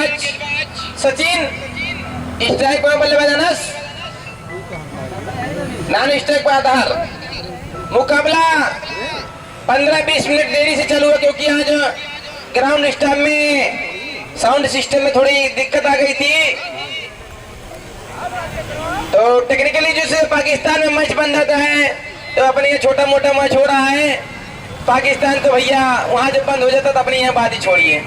गेंदबाज सचिन, स्ट्राइक पर बल्लेबाज अनस, नॉन स्ट्राइक पर आधार। मुकाबला 15-20 मिनट देरी से चालू हुआ क्योंकि आज ग्राउंड स्टाफ में साउंड सिस्टम में थोड़ी दिक्कत आ गई थी, तो टेक्निकली जैसे पाकिस्तान में मैच बन जाता है तो अपने ये छोटा मोटा मैच हो रहा है। पाकिस्तान तो भैया वहां जब बंद हो जाता तो अपनी यहाँ बात ही छोड़िए।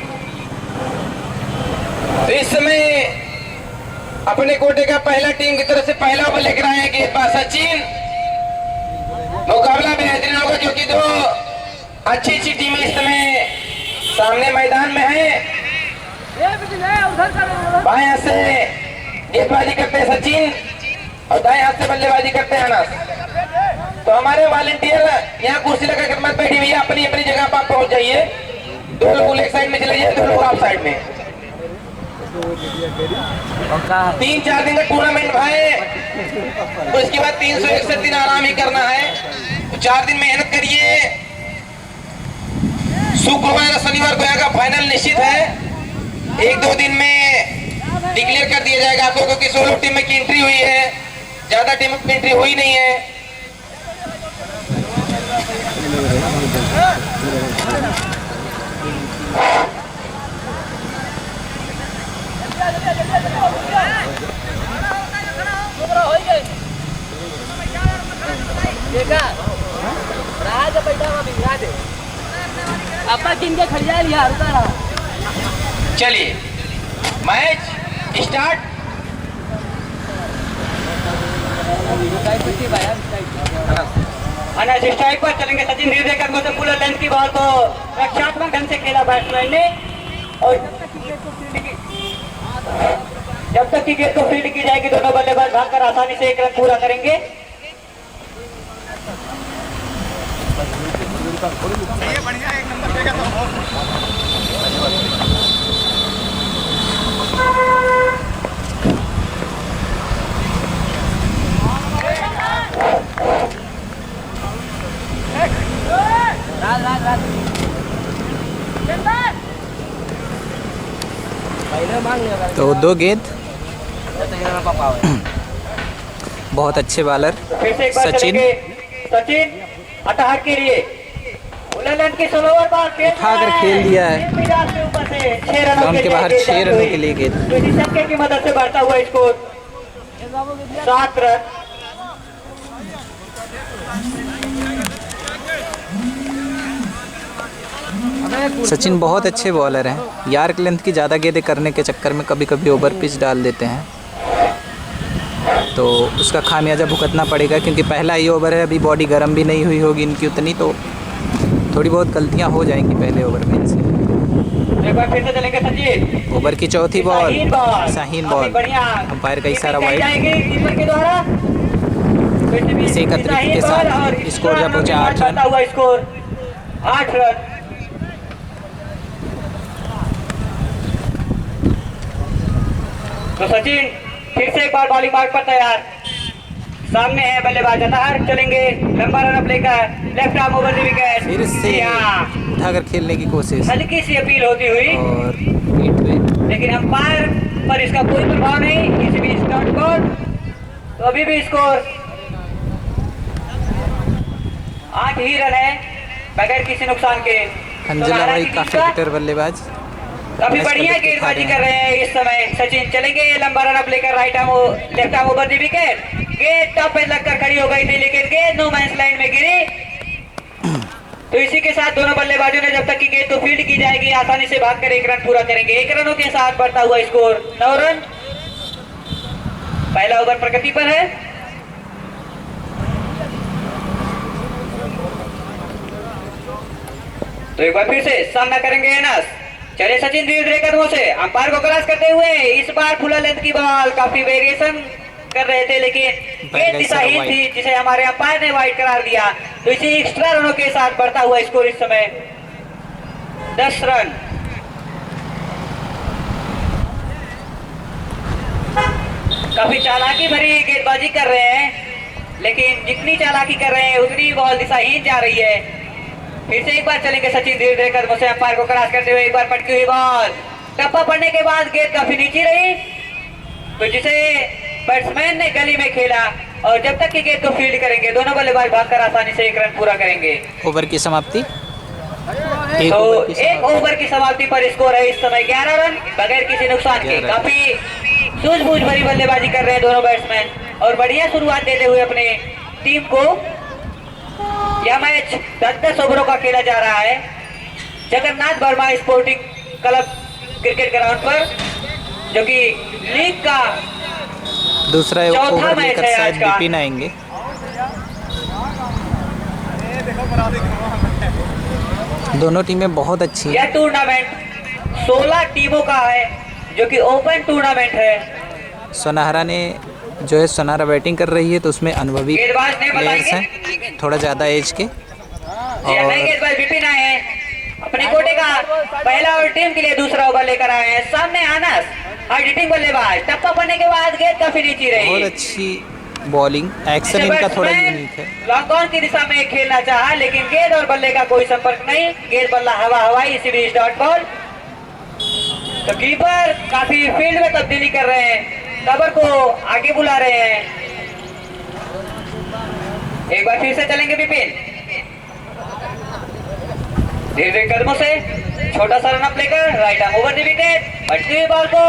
तो इस समय अपने कोटे का पहला टीम की तरफ से पहला ओवर लेकर आए हैं गेंदबाज सचिन। मुकाबला बेहतरीन होगा क्योंकि दो अच्छी अच्छी टीमें इस समय सामने मैदान में है। बाएं हाथ से गेंदबाजी करते हैं सचिन और दाएं हाथ से बल्लेबाजी करते हैं अनस। तो हमारे वॉलंटियर यहाँ कुर्सी लगाकर मत बैठिए भैया, अपनी अपनी जगह पर पहुंच जाइए। दो लोग एक साइड में चले जाइए, दो लोग आप साइड में। 3-4 दिन का टूर्नामेंट भाई, उसके बाद 361 दिन आराम ही करना है। तो 4 दिन मेहनत करिए। शुक्रवार शनिवार को यहाँ का फाइनल निश्चित है। 1-2 दिन में डिक्लेयर कर दिया जाएगा आपको, क्योंकि 16 टीम में की एंट्री हुई है, ज्यादा टीम की एंट्री हुई नहीं है। चलिए मैच स्टार्ट। अनस स्ट्राइक पर चलेंगे। सचिन धीरे करने से फुल लेंथ की बॉल को रक्षात्मक ढंग से खेला बैट्समैन ने, और जब तक की गेंद को फील्ड की जाएगी दोनों बल्लेबाज भागकर आसानी से 1 रन पूरा करेंगे। बढ़िया, 1 नंबर देगा तो 2 गेंद। बहुत अच्छे बॉलर सचिन। सचिन अटैक के लिए उठाकर खेल दिया है ग्राउंड के बाहर 6 रनों के लिए गेंद। किसी छक्के की मदद से बढ़ता हुआ स्कोर 7 रन। सचिन बहुत अच्छे बॉलर हैं। यार्क लेंथ की ज़्यादा गेंदें करने के चक्कर में कभी कभी ओवर पिच डाल देते हैं, तो उसका खामियाजा भुगतना पड़ेगा, क्योंकि पहला ही ओवर है, अभी बॉडी गर्म भी नहीं हुई होगी इनकी उतनी, तो थोड़ी बहुत गलतियां हो जाएंगी पहले ओवर में इनसे। एक बार फिर से चलेंगे सचिन। ओवर की चौथी बॉल, शाहीन बॉल, अंपायर का इशारा वाइड। इस एक अतिरिक्त के साथ स्कोर जब पहुंचा 8 रन। 8 रन। तो सचिन फिर से एक बार बॉलिंग मार्क पर तैयार। सामने है बल्लेबाज अतार, चलेंगे लंबा रन अप लेकर, left arm over the wicket. फिर से उठाकर खेलने की कोशिश, हल्की सी अपील होती हुई, और लेकिन अंपायर पर इसका कोई प्रभाव नहीं। इसी बीच डॉट बॉल, तो अभी भी स्कोर 8 ही रन है बगैर किसी नुकसान के। अंजुला भाई काफी बेटर बल्लेबाज, काफी बढ़िया गेंदबाजी कर रहे हैं इस समय सचिन। चलेंगे लंबा रन अप लेकर, right arm left arm over the wicket. गेंद टॉप पे लगकर खड़ी हो गई थी, लेकिन गेंद नो मैंस लाइन में गिरी। तो इसी के साथ दोनों बल्लेबाजों ने जब तक कि गेंद को फील्ड की जाएगी आसानी से भागकर 1 रन पूरा करेंगे। 1 रनों के साथ बढ़ता हुआ स्कोर 9 रन। पहला ओवर प्रगति पर है। तो एक बार फिर से सामना करेंगे अनस। चले सचिन धीरे धीरे कदमों से अंपायर को क्रॉस करते हुए, इस बार फुल लेंथ की बॉल, काफी वेरिएशन कर रहे थे लेकिन गेंद दिशाहीन थी, जिसे हमारे अंपायर ने वाइड करार दिया। तो इसी एक्स्ट्रा रनों के साथ बढ़ता हुआ स्कोर इस समय 10 रन। काफी चालाकी भरी गेंदबाजी कर रहे हैं, लेकिन जितनी चालाकी कर रहे हैं उतनी बॉल दिशाहीन जा रही है। फिर से एक बार चलेंगे सचिन धीरे धीरे कदमों से अंपायर को क्रॉस करते हुए, एक बार पटकी हुई बॉल टप्पा पड़ने के बाद गेंद काफी नीचे रही, तो जिसे बैट्समैन ने गली में खेला और जब तक कि गेंद को फील्ड करेंगे दोनों बल्लेबाज भागकर आसानी से 1 रन पूरा करेंगे। ओवर की समाप्ति तो एक ओवर की समाप्ति पर स्कोर है इस समय 11 रन बगैर किसी नुकसान के। काफी सूझबूझ भरी बल्लेबाजी कर रहे हैं दोनों बैट्समैन और बढ़िया शुरुआत देते हुए अपने टीम को। यह मैच 10-10 ओवरों का खेला जा रहा है Jagannath Verma sporting club cricket ground पर, जो कि लीग का दूसरा चौथा ओवर मैच लेकर है शायद आज का। विपिन आएंगे। दोनों टीमें बहुत अच्छी हैं। यह टूर्नामेंट 16 टीमों का है जो कि ओपन टूर्नामेंट है। सोनाहरा ने जो है सोनाहरा बैटिंग कर रही है तो उसमें अनुभवी गेंदबाज ने प्लेयर्स बताएंगे हैं थोड़ा ज़्यादा एज के। नए गेंदबाज विपिन आए हैं अपने कोटे का पहला और टीम के लिए दूसरा ओवर लेकर आए हैं। सामने आनस हिटिंग बल्लेबाज, टप्पा पड़ने के बाद गेंद काफी नीचे रही। बहुत अच्छी बॉलिंग, एक्शन इनका थोड़ा यूनिक है। लॉन्ग ऑन की दिशा में खेलना चाहा लेकिन गेंद और बल्ले का कोई संपर्क नहीं, गेंद बल्ला हवाई इसी बीच डॉट बॉल। तो कीपर काफी फील्ड में तब्दीली कर रहे हैं, कवर को आगे बुला रहे हैं। एक बार फिर से चलेंगे विपिन, धीरे धीरे कदमों से छोटा सा रन अप लेकर right arm over the wicket, बटती हुई बॉल को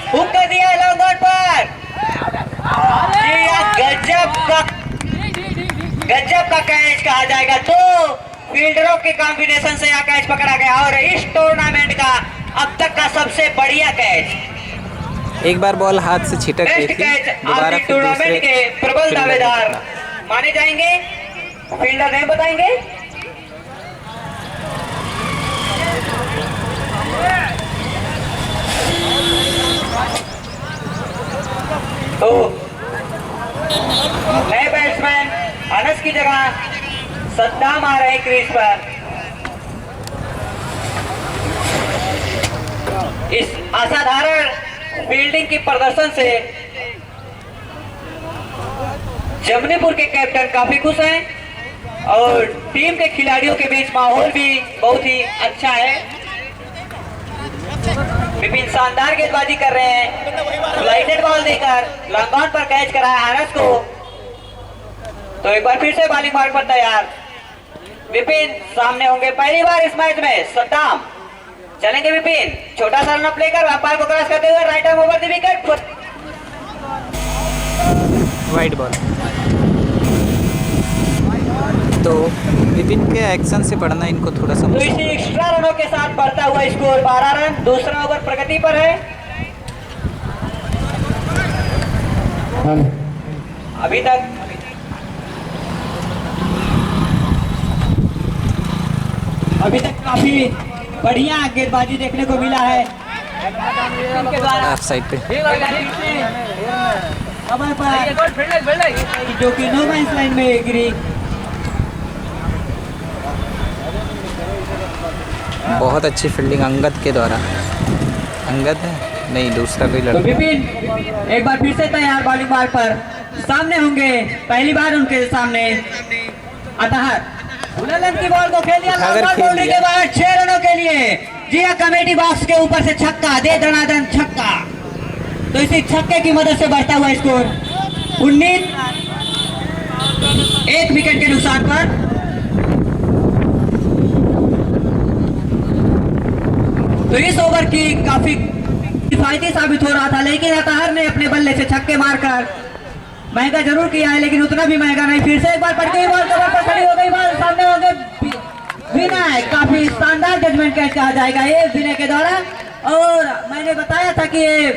हुक कर दिया लॉन्ग ऑन पर। गजब का कैच कहा जाएगा। तो फील्डरों के कॉम्बिनेशन से यह कैच पकड़ा गया और इस टूर्नामेंट का अब तक का सबसे बढ़िया कैच। एक बार बॉल हाथ से छिटक गई बेस्ट थी, कैच दोबारा आज फिर टूर्नामेंट दूसरे के प्रबल दावेदार माने जाएंगे, फील्डर नहीं बताएंगे। तो नए बैट्समैन अनस की जगह सद्दाम आ रहे क्रीज पर। इस असाधारण फील्डिंग की प्रदर्शन से जमनीपुर के कैप्टन काफी खुश हैं और टीम के खिलाड़ियों के बीच माहौल भी बहुत ही अच्छा है। विपिन शानदार गेंदबाजी कर रहे हैं, फ्लाइटेड बॉल देकर लॉन्ग ऑन पर कैच कराया आरस को। तो एक बार फिर से बॉलिंग मार्क पर तैयार विपिन सामने होंगे पहली बार इस मैच में सद्दाम। चलेंगे विपिन, छोटा सा रन अप लेकर व्यापार को क्रॉस करते हुए right arm over the wicket, wide ball. तो विपिन के एक्शन से पढ़ना इनको थोड़ा सा तो इसी एक्स्ट्रा रनों के साथ बढ़ता हुआ स्कोर 12 रन, दूसरा ओवर प्रगति पर है। अभी तक काफी बढ़िया गेंदबाजी देखने को मिला है इनके द्वारा ऑफ साइड पे। समय पर जो कि नो मैंस लाइन में गिरी। बहुत अच्छी फील्डिंग अंगद के द्वारा। अंगद है नहीं, दूसरा कोई तो लड़का। विपिन एक बार फिर से तैयार बॉलिंग बार पर सामने होंगे, पहली बार उनके सामने अतहर बुलंद की बॉल को खेल दिया बाउंड्री के बाद 6 रनों के लिए। जी हाँ, कमेटी बॉक्स के ऊपर से छक्का दे दनादन छक्का। तो इसी छक्के की मदद से बढ़ता हुआ स्कोर 19, 1 विकेट के नुकसान पर। तो इस ओवर की काफी किफायती साबित हो रहा था, लेकिन अतहर ने अपने बल्ले से छक्के मारकर महंगा जरूर किया है, लेकिन उतना भी महंगा नहीं। फिर से एक बार पड़ती हुई बॉल कवर पर खड़ी हो गई, बॉल सामने हो गए विनय। काफी शानदार जजमेंट कैच कहा जाएगा ये विनय के द्वारा। और मैंने बताया था कि ये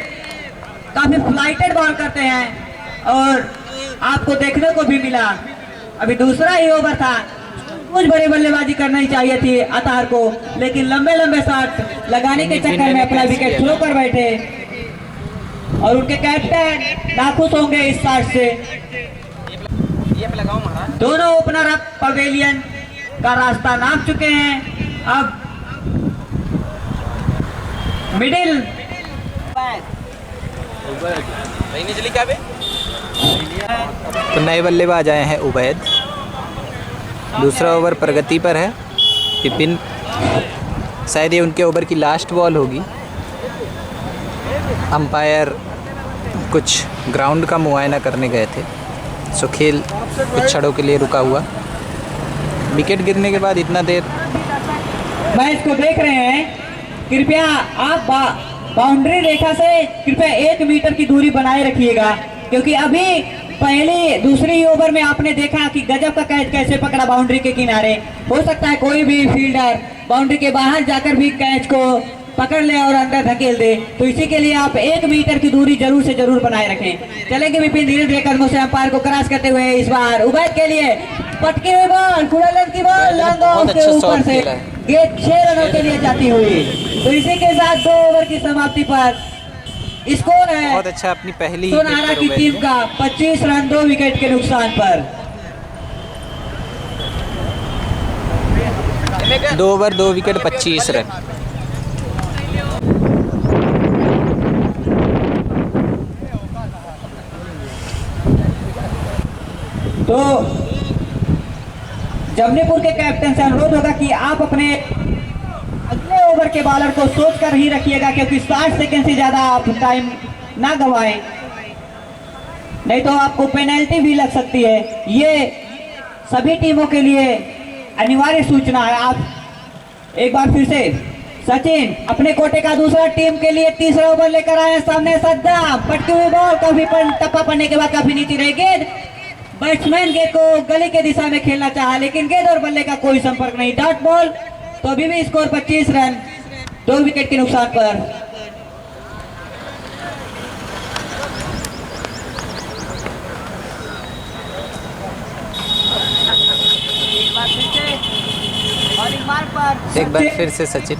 काफी फ्लाइटेड बॉल करते हैं और आपको देखने को भी मिला। अभी दूसरा ही ओवर था, कुछ बड़ी बल्लेबाजी करना ही चाहिए थी अतहर को, लेकिन लंबे लंबे शॉट लगाने के चक्कर में अपना विकेट थ्रो कर बैठे और उनके कैप्टन नाखुश होंगे इस शॉट से। दोनों ओपनर अब पवेलियन का रास्ता नाप चुके हैं। अब मिडिल तो नए बल्लेबाज आए हैं उबैद। दूसरा ओवर प्रगति पर है। विपिन शायद ये उनके ओवर की लास्ट बॉल होगी। अंपायर कुछ ग्राउंड का मुआयना करने गए थे, सो खेल कुछ क्षणों के लिए रुका हुआ। विकेट गिरने के बाद इतना देर मैच को देख रहे हैं, कृपया आप बाउंड्री रेखा से कृपया 1 मीटर की दूरी बनाए रखिएगा, क्योंकि अभी पहली दूसरी ओवर में आपने देखा कि गजब का कैच कैसे पकड़ा बाउंड्री के किनारे। हो सकता है कोई भी फील्डर बाउंड्री के बाहर जाकर भी कैच को पकड़ ले और अंदर धकेल दे, तो इसी के लिए आप 1 मीटर की दूरी जरूर से जरूर बनाए रखें। चलेंगे विपिन धीरे धीरे कदमों से अंपायर को क्रॉस करते हुए इस बार उबैद के लिए पटकी हुई बॉल, खुला लेंथ की बॉल लॉन्ग ऑफ के ऊपर से गेट 6 रनों के लिए जाती हुई। तो इसी के साथ 2 ओवर की समाप्ति पर स्कोर है बहुत अच्छा अपनी पहली सोनारा की टीम का 25 रन 2 विकेट के नुकसान पर। 2 ओवर 2 विकेट 25 रन। तो जमनेपुर के कैप्टन से अनुरोध होगा कि आप अपने अगले ओवर के बॉलर को सोच कर ही रखिएगा, क्योंकि 60 सेकंड से ज्यादा आप टाइम ना गवाएं, नहीं तो आपको पेनल्टी भी लग सकती है। ये सभी टीमों के लिए अनिवार्य सूचना है। आप एक बार फिर से सचिन अपने कोटे का दूसरा टीम के लिए तीसरा ओवर लेकर आए। सामने सद्दाम, पटकी हुई बॉल, काफी टप्पा पड़ने के बाद काफी नीचे रही गेंद। बैट्समैन गेंद को गली के दिशा में खेलना चाहा, लेकिन गेंद और बल्ले का कोई संपर्क नहीं। Dot ball. तो अभी भी स्कोर 25 रन 2 विकेट के नुकसान पर। एक बार फिर से सचिन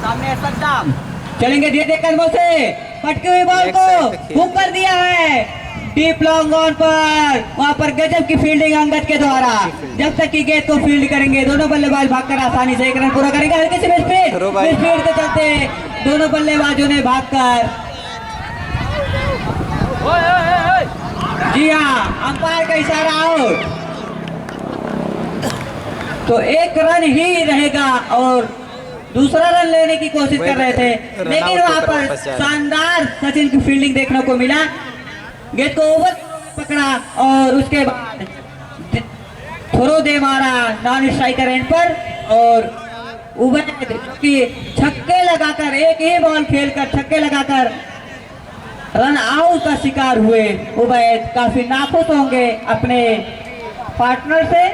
सामने सद्दाम चलेंगे धीरे धीरे कदमों से, पटकी हुई बॉल को ऊपर दिया है डीप लॉन्ग ऑन पर। वहां पर गजब की फील्डिंग अंगद के द्वारा। जब तक की गेंद को फील्ड करेंगे दोनों बल्लेबाज भागकर आसानी से 1 रन पूरा करेंगे। हल्के से स्पीड के चलते दोनों बल्लेबाजों ने भागकर, जी हाँ, अंपायर का इशारा आउट। तो 1 रन ही रहेगा और दूसरा रन लेने की कोशिश कर रहे थे, लेकिन वहां पर शानदार सचिन की फील्डिंग देखने को मिला। गेंद को ओवर पकड़ा और उसके बाद थ्रो दे मारा नॉन स्ट्राइकर एंड पर, और उबैद की छक्के लगाकर, एक ही बॉल खेलकर छक्के लगाकर रन आउट का शिकार हुए। उबैद काफी नाखुश होंगे अपने पार्टनर से।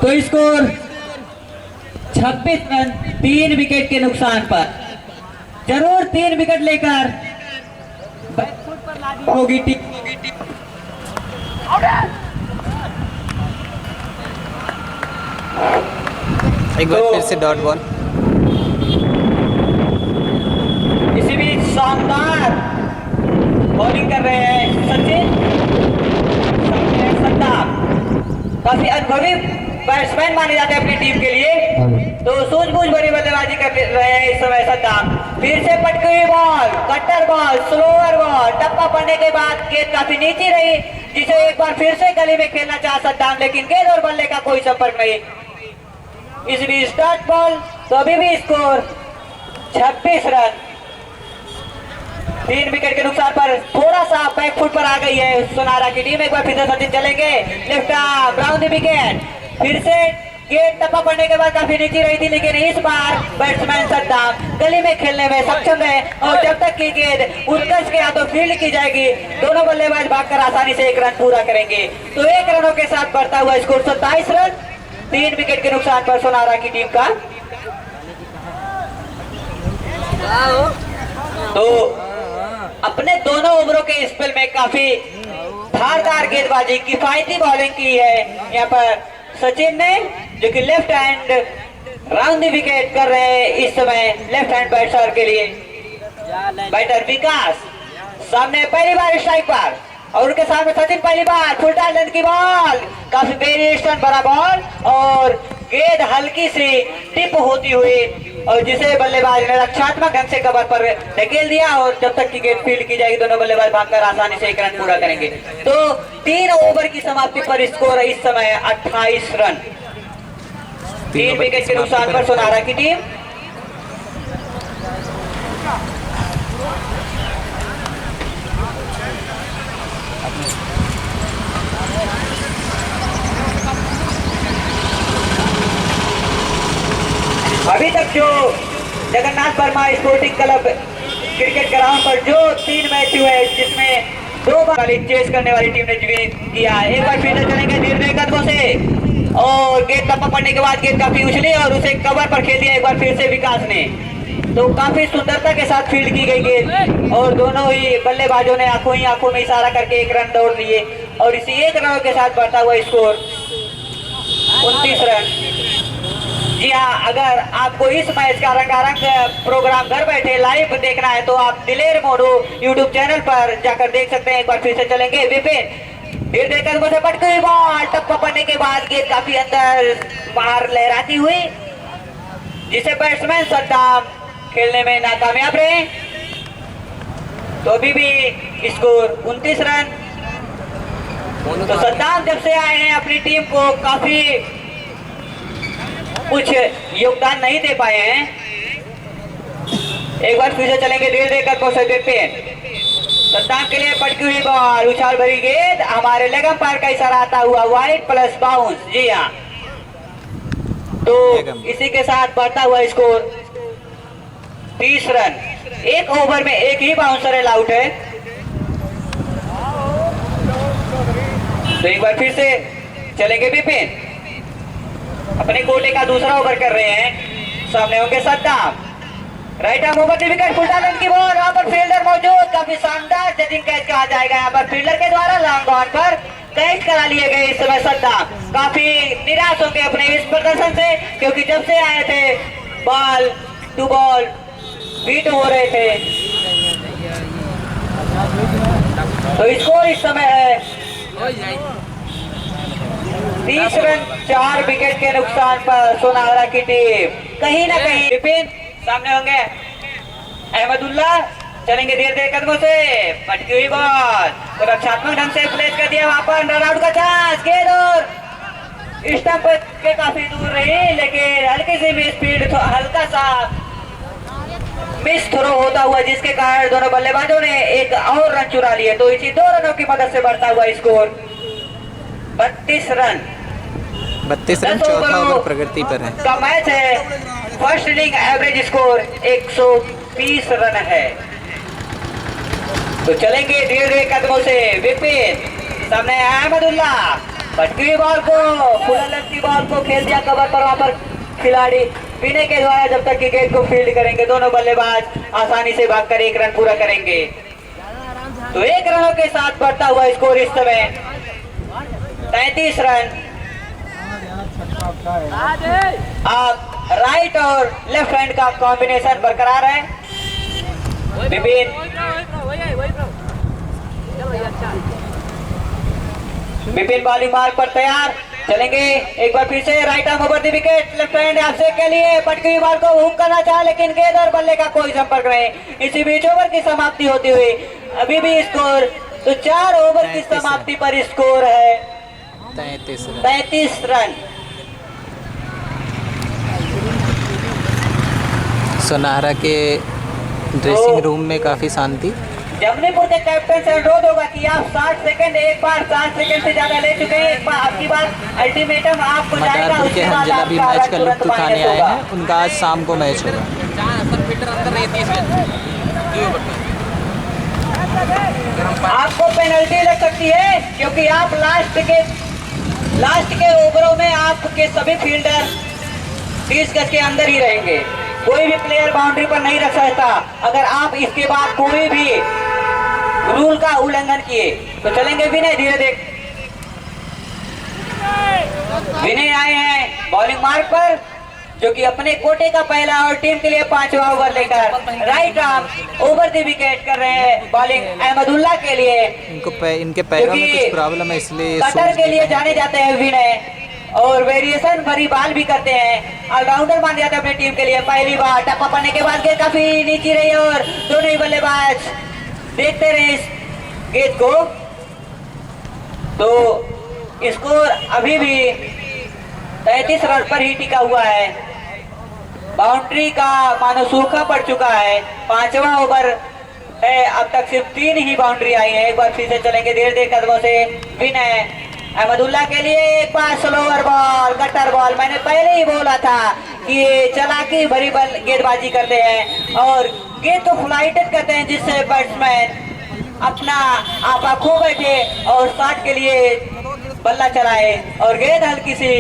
तो स्कोर 26 रन 3 विकेट के नुकसान पर। जरूर 3 विकेट लेकर बैकफुट पर लादी होगी टीम। एक बार फिर से डॉट बॉल। इसी बीच शानदार बॉलिंग कर रहे हैं सचिन, सद्दाम काफी अनुभवी बैट्समैन माने जाते हैं अपनी टीम के लिए, तो सूझबूझ बड़ी बल्लेबाजी कर रहे हैं इस समय सद्दाम। फिर से पटकी हुई बॉल, कट्टर बॉल, स्लोअर बॉल, टप्पा पड़ने के बाद गेंद काफी नीचे रही, जिसे एक बार फिर से गली में खेलना चाहा सद्दाम, लेकिन गेंद और बल्ले का कोई संपर्क नहीं। इस बीच डॉट बॉल। तो अभी भी स्कोर 26 रन 3 विकेट के नुकसान पर। थोड़ा सा बैकफुट पर आ गई है सोनारा की टीम। एक बार फिर से सचिन चलेंगे, left arm brown the wicket. फिर से गेंद टप्पा पड़ने के बाद काफी नीचे रही थी, लेकिन इस बार बैट्समैन सद्दाम गली में खेलने में सक्षम है, और जब तक की गेंद उत्कर्ष के हाथों फील्ड की जाएगी दोनों बल्लेबाज भागकर आसानी से 1 रन पूरा करेंगे। तो 1 रनों के साथ बढ़ता हुआ स्कोर 27 रन 3 विकेट के नुकसान पर सोनारा की टीम का। तो अपने दोनों ओवरों के स्पेल में काफी धारदार गेंदबाजी, किफायती बॉलिंग की है यहाँ पर सचिन ने, जो कि left hand round the wicket कर रहे हैं इस समय लेफ्ट हैंड बैट्समैन के लिए। बैटर विकास सामने पहली बार स्ट्राइक पर, और उनके सामने सचिन पहली बार फुल लेंथ की बॉल, काफी वेरिएशन भरा बॉल, और गेंद हल्की सी टिप होती हुई, और जिसे बल्लेबाज ने रक्षात्मक ढंग से कवर पर धकेल दिया, और जब तक की गेंद फील्ड की जाएगी दोनों बल्लेबाज भागकर आसानी से 1 रन पूरा करेंगे। तो 3 ओवर की समाप्ति पर स्कोर इस समय 28 रन। 3 ओवर की विकेट के समाप्ति नुकसान पर रखा है। सोनारा की टीम। अभी तक जो Jagannath Verma sporting club cricket ground पर जो 3 मैच हुए जिसमें 2 बार चेस करने वाली टीम ने किया। एक बार फिर से चलेंगे धीरे कदमों से और गेंद टप्पा पड़ने के बाद गेंद काफी उछली और उसे कवर पर खेल दिया एक बार फिर से विकास ने। तो काफी सुंदरता के साथ फील्ड की गई गेंद और दोनों ही बल्लेबाजों ने आंखों में इशारा करके 1 रन दौड़ लिए और इसी 1 रन के साथ बढ़ता हुआ स्कोर 29 रन। जी हाँ, अगर आपको इस मैच का रंगारंग प्रोग्राम घर बैठे लाइव देखना है तो आप दिलेर मोनू यूट्यूब चैनल पर जाकर देख सकते हैं। एक बार फिर से चलेंगे विपिन फिर देखकर मुझे पटकी हुई बॉल टप्पा पड़ने के बाद गेंद काफी अंदर बाहर लहराती हुई जिसे बैट्समैन सद्दाम खेलने में नाकामयाब रहे। तो अभी भी स्कोर 29 रन। तो सद्दाम जब से आए हैं अपनी टीम को काफी कुछ योगदान नहीं दे पाए हैं। एक बार फिर से चलेंगे धीरे धीरे कर कोशिश देखते हैं। सद्दाम के लिए पटकी हुई बॉल उछाल भरी गेंद हमारे लेग अंपायर का इशारा आता हुआ वाइड प्लस बाउंस। जी हाँ, तो इसी के साथ बढ़ता हुआ स्कोर 30 रन। 1 ओवर में 1 ही बाउंसर आउट है। तो एक बार फिर से चलेंगे विपिन अपने कोटे का दूसरा ओवर कर रहे हैं। सामने होंगे Saddam right arm over wicket full talent की बॉल यहाँ पर फील्डर मौजूद काफी शानदार जजिंग कैच कहा जाएगा। यहाँ पर फील्डर के द्वारा लॉन्ग ऑन पर कैच करा लिए गए। इस समय सद्दाम काफी निराश होंगे अपने इस प्रदर्शन से क्योंकि जब से आए थे बॉल टू बॉल बीट हो रहे थे। तो स्कोर इस समय है 30 रन 4 विकेट के नुकसान पर सोनारा की टीम। कहीं ना कहीं विपिन सामने होंगे अहमदुल्ला चलेंगे धीरे धीरे कदमों से पटकी हुई बॉल तो रक्षात्मक ढंग से प्लेस कर दिया। वहां पर रन आउट का चांस गेंद और स्टंप के काफी दूर रही लेकिन हल्की सी मिस फील्ड हल्का सा मिस थ्रो होता हुआ जिसके कारण दोनों बल्लेबाजों ने एक और रन चुरा लिए। तो इसी 2 रनों की मदद से बढ़ता हुआ स्कोर 32 रन। 32 रन चौथा ओवर प्रगति पर है का मैच है। First inning average score 130 run है। तो चलेंगे धीरे धीरे कदमों से विपिन सामने अहमदुल्ला पटकी बॉल को फुल की बॉल को खेल दिया कवर पर। वहां पर खिलाड़ी पीने के द्वारा जब तक की गेंद को फील्ड करेंगे दोनों बल्लेबाज आसानी से भागकर 1 रन पूरा करेंगे। तो 1 रनों के साथ बढ़ता हुआ स्कोर इस समय 33 रन। आप राइट और लेफ्ट हैंड का कॉम्बिनेशन बरकरार है। विपिन बॉलिंग मार्ग पर तैयार चलेंगे। एक बार फिर से right arm over the wicket left hand आपसे के लिए पटकी हुई बॉल को हुक करना चाहा लेकिन गेंद और बल्ले का कोई संपर्क नहीं। इसी बीच ओवर की समाप्ति होती हुई अभी भी स्कोर तो 4 ओवर की समाप्ति पर स्कोर है 33 रन। सोनारा के ड्रेसिंग रूम में काफ़ी शांति। जमनीपुर के कैप्टन से अनुरोध होगा कि आप 60 सेकंड एक बार 60 सेकंड से ज्यादा ले चुके हैं। एक बार आपकी बात अल्टीमेटम आपको जाएगा मदारपुर के उसके बाद हंजला भी आपका मैच का रन लुत्फ तुरंत उठाने माइनस आए होगा। हैं। उनका आज शाम को मैच होगा। आपको पेनल्टी लग सकती है क्योंकि आप लास्ट के ओवरों में आपके सभी फील्डर 30 गज के अंदर ही रहेंगे। कोई भी प्लेयर बाउंड्री पर नहीं रख सकता अगर आप इसके बाद कोई भी रूल का उल्लंघन किए। तो चलेंगे विनय धीरे देख विनय आए हैं बॉलिंग मार्ग पर जो कि अपने कोटे का पहला और टीम के लिए 5वां ओवर लेकर right arm over the wicket कर रहे हैं। बॉलिंग अहमदुल्ला के लिए इनके पैरों में कुछ प्रॉब्लम है इसलिए कटर के लिए जाने जाते हैं विनय और वेरिएशन भरी बॉल भी करते हैं। ऑलराउंडर मान जाते हैं अपनी टीम के लिए। पहली बार टप्पा पड़ने के बाद गेंद काफी नीचे रही और दोनों ही बल्लेबाज देखते रहे इस गेंद को। तो स्कोर अभी भी 33 रन पर ही टिका हुआ है। बाउंड्री का मानो सूखा पड़ चुका है। 5वां ओवर है, अब तक सिर्फ 3 ही बाउंड्री आई है। एक बार फिर से चलेंगे धीरे धीरे कदमों से। विनय अहमदुल्ला के लिए एक बार स्लोअर बॉल, कटर बॉल। मैंने पहले ही बोला था कि ये चालाकी भरी बल गेंदबाजी करते हैं और गेंद को फ्लाइटेड करते हैं, जिससे बैट्समैन अपना आपा खो बैठे और शॉट के लिए बल्ला चलाए और गेंद हल्की सी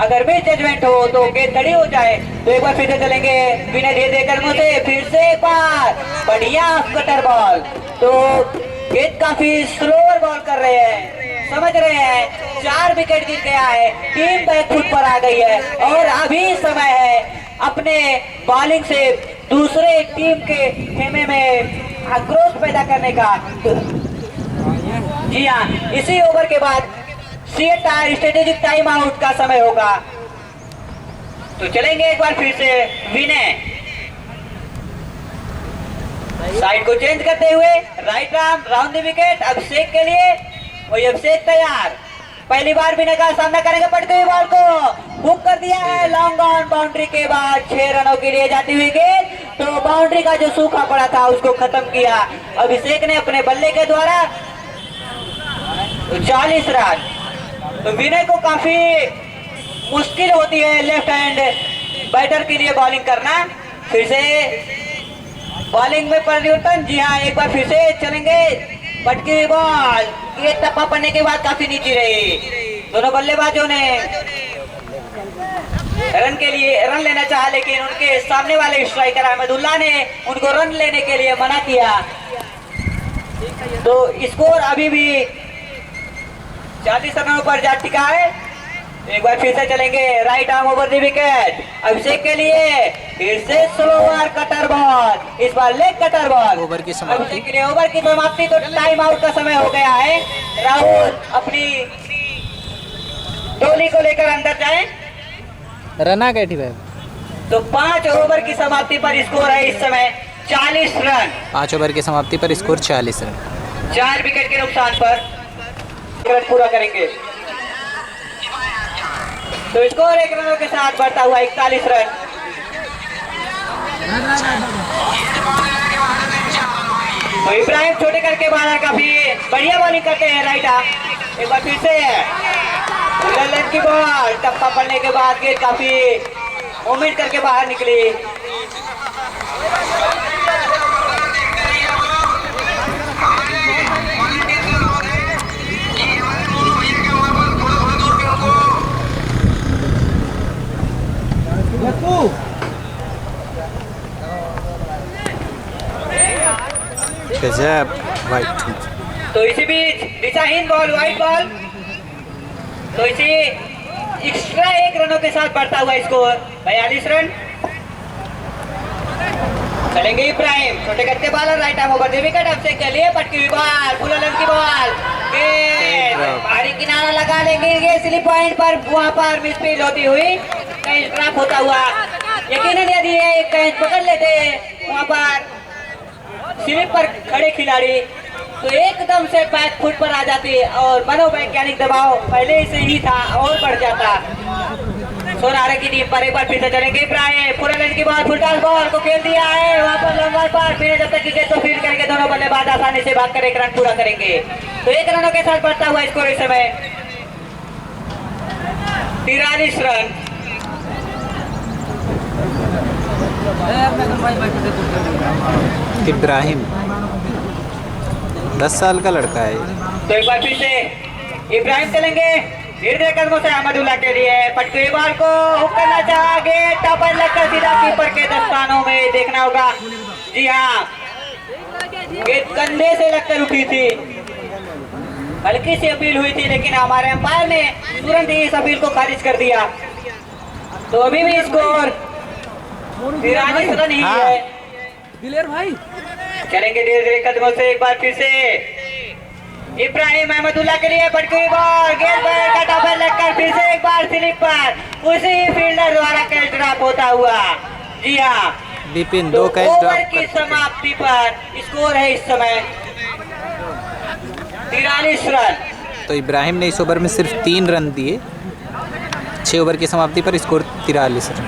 अगर मिस जजमेंट हो तो गेंद खड़ी हो जाए। तो एक बार फिर से चलेंगे बिना धीरे धीरे कदमों से। फिर से एक बार बढ़िया कटर बॉल। तो गेंद काफी स्लोअर बॉल कर रहे हैं, समझ रहे हैं। 4 विकेट गिर गया है, टीम बैकफुट पर आ गई है और अभी समय है अपने बॉलिंग से दूसरे टीम के खेमे में आक्रोश पैदा करने का। जी हाँ, इसी ओवर के बाद स्ट्रेटेजिक टाइम आउट का समय होगा। तो चलेंगे एक बार फिर से विनय। साइड को चेंज करते हुए right arm round the wicket. Abhishek के लिए वही अभिषेक तैयार। पहली बार विनय का सामना करेंगे। पटती हुई बॉल को हुक कर दिया है लॉन्ग ऑन। बाउंड्री के बाद 6 रनों के लिए जाती हुई गेंद। तो बाउंड्री का जो सूखा पड़ा था उसको खत्म किया अभिषेक ने अपने बल्ले के द्वारा। 40 रन। तो विनय को काफी मुश्किल होती है लेफ्ट हैंड बैटर के लिए बॉलिंग करना। फिर से बॉलिंग में परिवर्तन। जी हाँ, एक बार फिर से चलेंगे। पटकी हुई बॉल, ये टप्पा पड़ने के बाद काफी नीचे रही। दोनों बल्लेबाजों ने रन के लिए रन लेना चाहा, लेकिन उनके सामने वाले स्ट्राइकर अहमदुल्ला ने उनको रन लेने के लिए मना किया। तो स्कोर अभी भी 40 रनों पर जा टिका है। एक बार फिर से चलेंगे right arm over the wicket. Abhishek के लिए फिर से स्लोअर कटर बॉल, इस बार लेग कटर बॉल। ओवर की समाप्ति के लिए ओवर की समाप्ति। तो टाइम आउट का समय हो गया है। राहुल अपनी टोली को लेकर अंदर जाएं। रना कैठी भाई। तो 5 ओवर की समाप्ति पर स्कोर है इस समय 40 रन। 5 ओवर की समाप्ति पर स्कोर 40 रन। 4 विकेट के नुकसान पर रन पूरा करेंगे। तो स्कोर 1 रनों के साथ बढ़ता हुआ 41 रन। तो इब्राहिम छोटे करके बाहर काफी बढ़िया बॉलिंग करते हैं राइट आर्म। एक बार फिर से लेंथ की बॉल, टप्पा पड़ने के बाद गेंद काफी मूवमेंट करके बाहर निकली। गजब वाइट। तो इसी बीच दिशाहीन बॉल, वाइट बॉल। तो इसी एक्स्ट्रा 1 रनों के साथ बढ़ता हुआ स्कोर 42 रन। चलेंगे इब्राहिम छोटे करते bowler right arm over the wicket. Abhishek के लिए पटकी हुई बॉल, फुल लेंथ की बॉल, बाहरी किनारा लगा लेंगे। ये स्लिप पॉइंट पर वहां पर मिसफील्ड होती हुई कैच ड्रॉप होता हुआ। यकीनन यदि ये कैच पकड़ लेते वहां पर स्लिप पर खड़े खिलाड़ी तो एकदम से बैक फुट पर आ जाती और मनोवैज्ञानिक दबाव पहले से ही था और बढ़ जाता। सोनारे की टीम पर एक बार फिर से चलेंगे इब्राहिम। पूरा लेंथ की बॉल, फुल टॉस बॉल को खेल दिया है वहां पर लंबा पर। फिर जब तक क्रिकेट तो फील्ड करेंगे दोनों बल्लेबाज आसानी से भागकर 1 रन पूरा करेंगे। तो 1 रनों के साथ बढ़ता हुआ स्कोर इस समय 43 रन। इब्राहिम 10 साल का लड़का है। तो एक बार फिर से इब्राहिम चलेंगे धीरे धीरे कदमों से अहमदुल्ला के लिए। पटकी बॉल को हुक करना चाहेंगे, टॉपर लगकर सीधा कीपर के दस्तानों में देखना होगा। जी हाँ, गेंद कंधे से लगकर उठी थी, हल्की सी अपील हुई थी, लेकिन हमारे अंपायर ने तुरंत ही इस अपील को खारिज कर दिया। तो अभी भी स्कोर 43 रन ही है। दिलेर भाई चलेंगे धीरे धीरे कदमों से। एक बार फिर से इब्राहिम अहमदुल्ला के लिए पटकी बॉल, गेंद पर कटा पर लगकर फिर से एक बार स्लिप पर उसी फील्डर द्वारा कैच ड्रॉप होता हुआ। जी हाँ, विपिन तो 2 कैच ओवर ड्रॉप की समाप्ति पर स्कोर है इस समय 43 रन। तो इब्राहिम ने इस ओवर में सिर्फ 3 रन दिए, 6 ओवर की समाप्ति पर स्कोर 43 रन।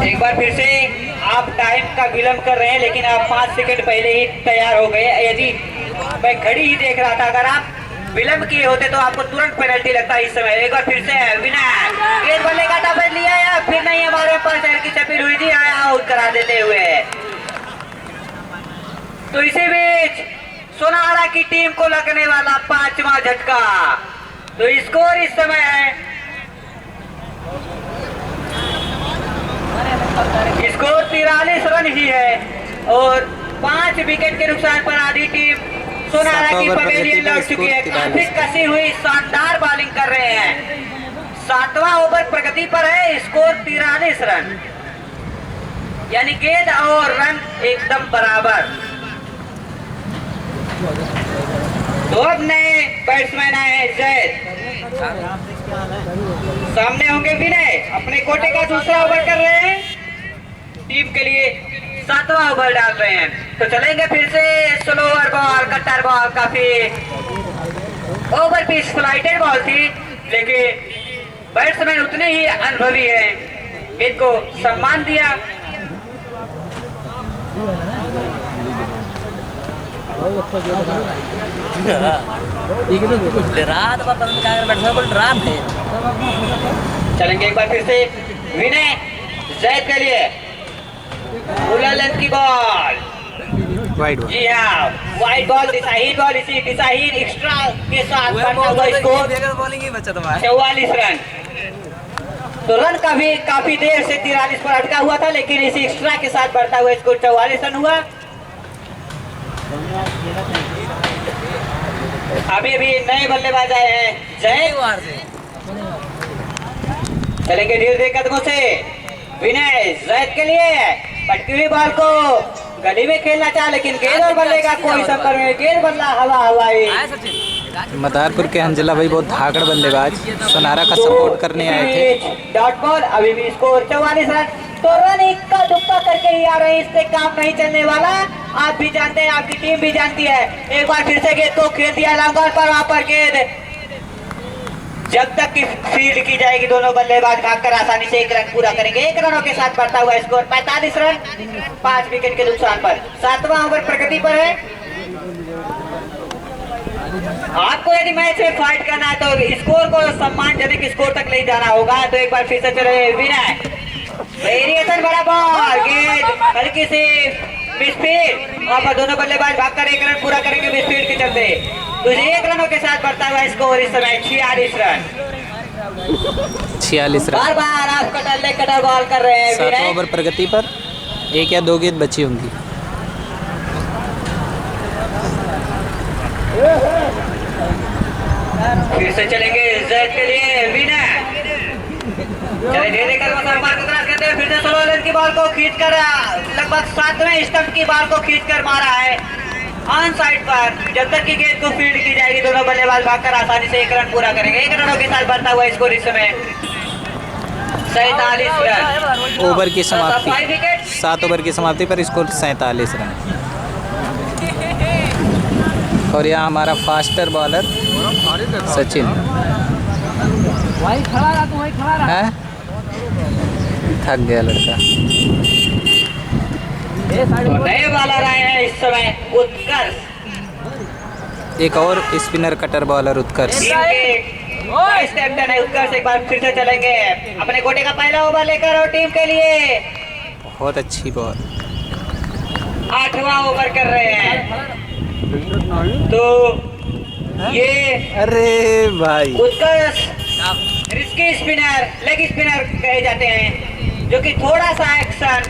एक बार फिर से आप टाइम का विलंब कर रहे हैं, लेकिन आप 5 सेकंड पहले ही तैयार हो गए। यदि मैं घड़ी ही देख रहा था, अगर आप विलंब किए होते तो आपको तुरंत पेनल्टी लगता है इस समय। एक बार फिर से विनय गेंद बल्ले का टपक लिया या फिर नहीं, हमारे ऊपर शहर की चपील हुई थी, आउट करा देते हुए। तो इसी बीच सोनारा की टीम को लगने वाला 5वां झटका। तो स्कोर इस समय है, स्कोर 43 रन ही है और 5 विकेट के नुकसान पर आधी टीम सोनारा की पवेलियन लौट चुकी है। काफी कसी हुई शानदार बॉलिंग कर रहे हैं। 7वां ओवर प्रगति पर है, स्कोर 43 रन, यानी गेंद और रन एकदम बराबर। दो नए बैट्समैन आए हैं, जैद सामने होंगे विनय, अपने कोटे का दूसरा ओवर कर रहे हैं, टीम के लिए 7वां ओवर डाल रहे हैं। तो चलेंगे फिर से स्लोअर बॉल, कटर बॉल, काफी ओवर पिच फ्लाइटेड बॉल थी, लेकिन बैट्समैन उतने ही अनुभवी हैं, इनको सम्मान दिया। चलेंगे एक बार फिर से विनय जैद के लिए, फुल लेंथ की बॉल, वाइड बॉल, जी हाँ वाइड बॉल, दिशाहीन बॉल, इसी दिशाहीन एक्स्ट्रा के साथ बनता हुआ स्कोर 44 रन। तो रन काफी देर से 43 पर अटका हुआ था, लेकिन इसी एक्स्ट्रा के साथ बढ़ता हुआ स्कोर 44 रन हुआ। अभी नए बल्लेबाज आए हैं, जय चलेंगे धीरे धीरे कदमों से। विनय जैद के लिए पटकी हुई बॉल को गली में खेलना चाहा, लेकिन गेंद और बल्ले का कोई संपर्क नहीं, गेंद बल्ला हवाई। मदारपुर के अंजला भाई बहुत धाकड़ बल्लेबाज सोनारा का सपोर्ट करने आए थे। डॉट बॉल, अभी भी स्कोर 44 रन। तो रन इक्का दुक्का करके ही आ रहे हैं, इससे काम नहीं चलने वाला। आप भी जानते हैं, आपकी टीम भी जानती है। एक बार फिर से गेंद को खेल दिया लंगर पर, वहां पर गेंद जब तक की फील्ड की जाएगी, दोनों बल्लेबाज भागकर आसानी से 1 रन पूरा करेंगे। 1 रनों के साथ बढ़ता हुआ स्कोर 45 रन, 5 विकेट के नुकसान पर। 7वां ओवर प्रगति पर है। आपको यदि मैच में फाइट करना है तो स्कोर को सम्मानजनक स्कोर तक ले जाना होगा। तो एक बार फिर से चले विनय, वेरिएशन बड़ा बॉल, गेंद हल्की सी मिसफील्ड, वहां पर दोनों बल्लेबाज भागकर 1 रन पूरा करेंगे मिसफील्ड के चलते। तो 1 रनों के साथ बढ़ता हुआ स्कोर इस समय 46 रन। 46 रन। बार बार आप कटर बॉल कर रहे हैं। 7वां ओवर प्रगति पर 1 या 2 गेंद बची होंगी। फिर से चलेंगे जैद के लिए विनय, चले धीरे कर करते हैं। फिर से स्लो लेंथ की बॉल को खींचकर लगभग 7वें स्टंप की बॉल को खींचकर मारा है ऑन साइड पर। जब तक की गेंद को फील्ड की जाएगी, दोनों बल्लेबाज भागकर आसानी से 1 रन पूरा करेंगे। 1 रनों के साथ बढ़ता हुआ स्कोर इस समय 47 रन। ओवर की समाप्ति 7 ओवर की समाप्ति पर स्कोर 47 रन। और यहाँ हमारा फास्टर बॉलर सचिन है, थक गया लड़का। नए बॉलर आए हैं इस समय, उत्कर्ष, एक और स्पिनर कटर बॉलर उत्कर्ष। वाइस कैप्टन है उत्कर्ष। एक बार फिर से चलेंगे अपने कोटे का पहला ओवर लेकर और टीम के लिए बहुत अच्छी बॉल। 8वां ओवर कर रहे हैं। तो ये अरे भाई उत्कर्ष रिस्की स्पिनर, लेग स्पिनर कहे जाते हैं, जो कि थोड़ा सा एक्शन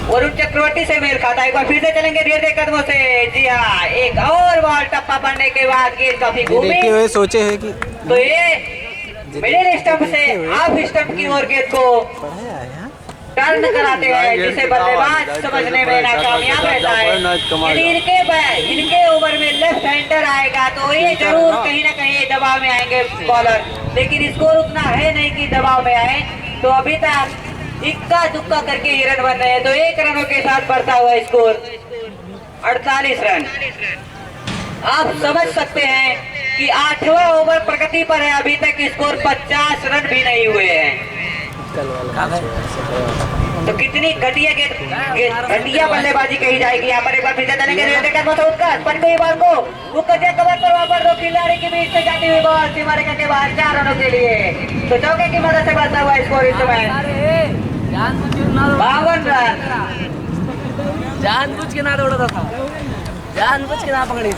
वरुण चक्रवर्ती से मेल खाता है। एक बार फिर से चलेंगे धीरे धीरे कदमों से। जी हाँ, एक और बॉल टप्पा पड़ने के बाद गेंद काफी घूमी, देखते हुए सोचे है कि तो ये मिडिल स्टंप से हाफ स्टंप की ओर गेंद को टर्न कराते हैं, जिसे बल्लेबाज समझने में नाकामयाब रहता है। यदि इनके ओवर में लेफ्ट हैंडर आएगा तो ये जरूर कहीं ना कहीं दबाव में आएंगे बॉलर, लेकिन स्कोर उतना है नहीं कि दबाव में आए। तो अभी तक इक्का दुक्का करके ही रन बन रहे हैं। तो 1 रनों के साथ बढ़ता हुआ स्कोर 48 रन। आप समझ सकते हैं कि 8वां ओवर प्रगति पर है, अभी तक स्कोर 50 रन भी नहीं हुए हैं। तो कितनी घटिया बल्लेबाजी कही जाएगी यहाँ पर। एक बार फिर से चलेंगे बॉल को कवर पर वहां पर 2 खिलाड़ी के बीच से जाती हुई बॉल सीमा रेखा के बाहर 4 रनों के लिए। तो चौके की मदद से बढ़ता हुआ स्कोर इस समय 52 रन। जानबूझ के ना दौड़ा था, जानबूझ के ना पकड़ी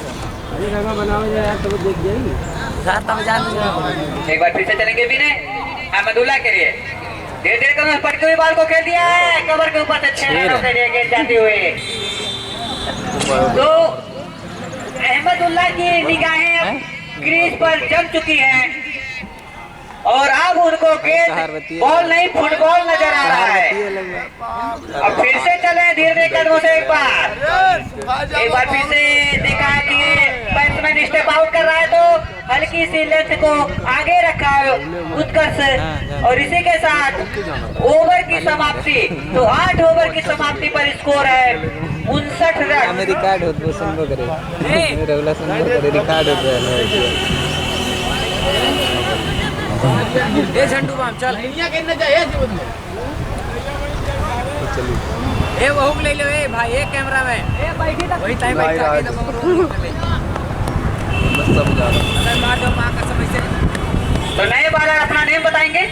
एक बार फिर से चलेंगे विनय अहमदुल्ला के लिए। धीरे धीरे कवर पटके हुई बॉल को खेल दिया है, कवर के ऊपर से 6 रनों के लिए गेंद जाती हुई। तो अहमदुल्ला की निगाहें क्रीज पर जम चुकी हैं और अब उनको गेंद बॉल नहीं फुटबॉल नजर आ रहा है। अब फिर से चले धीरे धीरे कदमों से एक बार फिर से देखा है कि बैट्समैन स्टेप आउट कर रहा है, तो हल्की सी लेंथ को आगे रखा है उत्कर्ष। और इसी के साथ ओवर की समाप्ति, तो 8 ओवर की समाप्ति पर स्कोर है 59 रन। रिकॉर्ड होतो संभव करे रवला संभव करे रिकॉर्ड होतो ए झंडू बाम चल इंडिया के अंदर जाए जीवन में। ए वो ले लो ए भाई, ए कैमरामैन ए बैठी तक वही टाइम बैठा के बस सब जा रहा अगर मार दो मां का समझ से। तो नए बॉलर अपना नेम बताएंगे।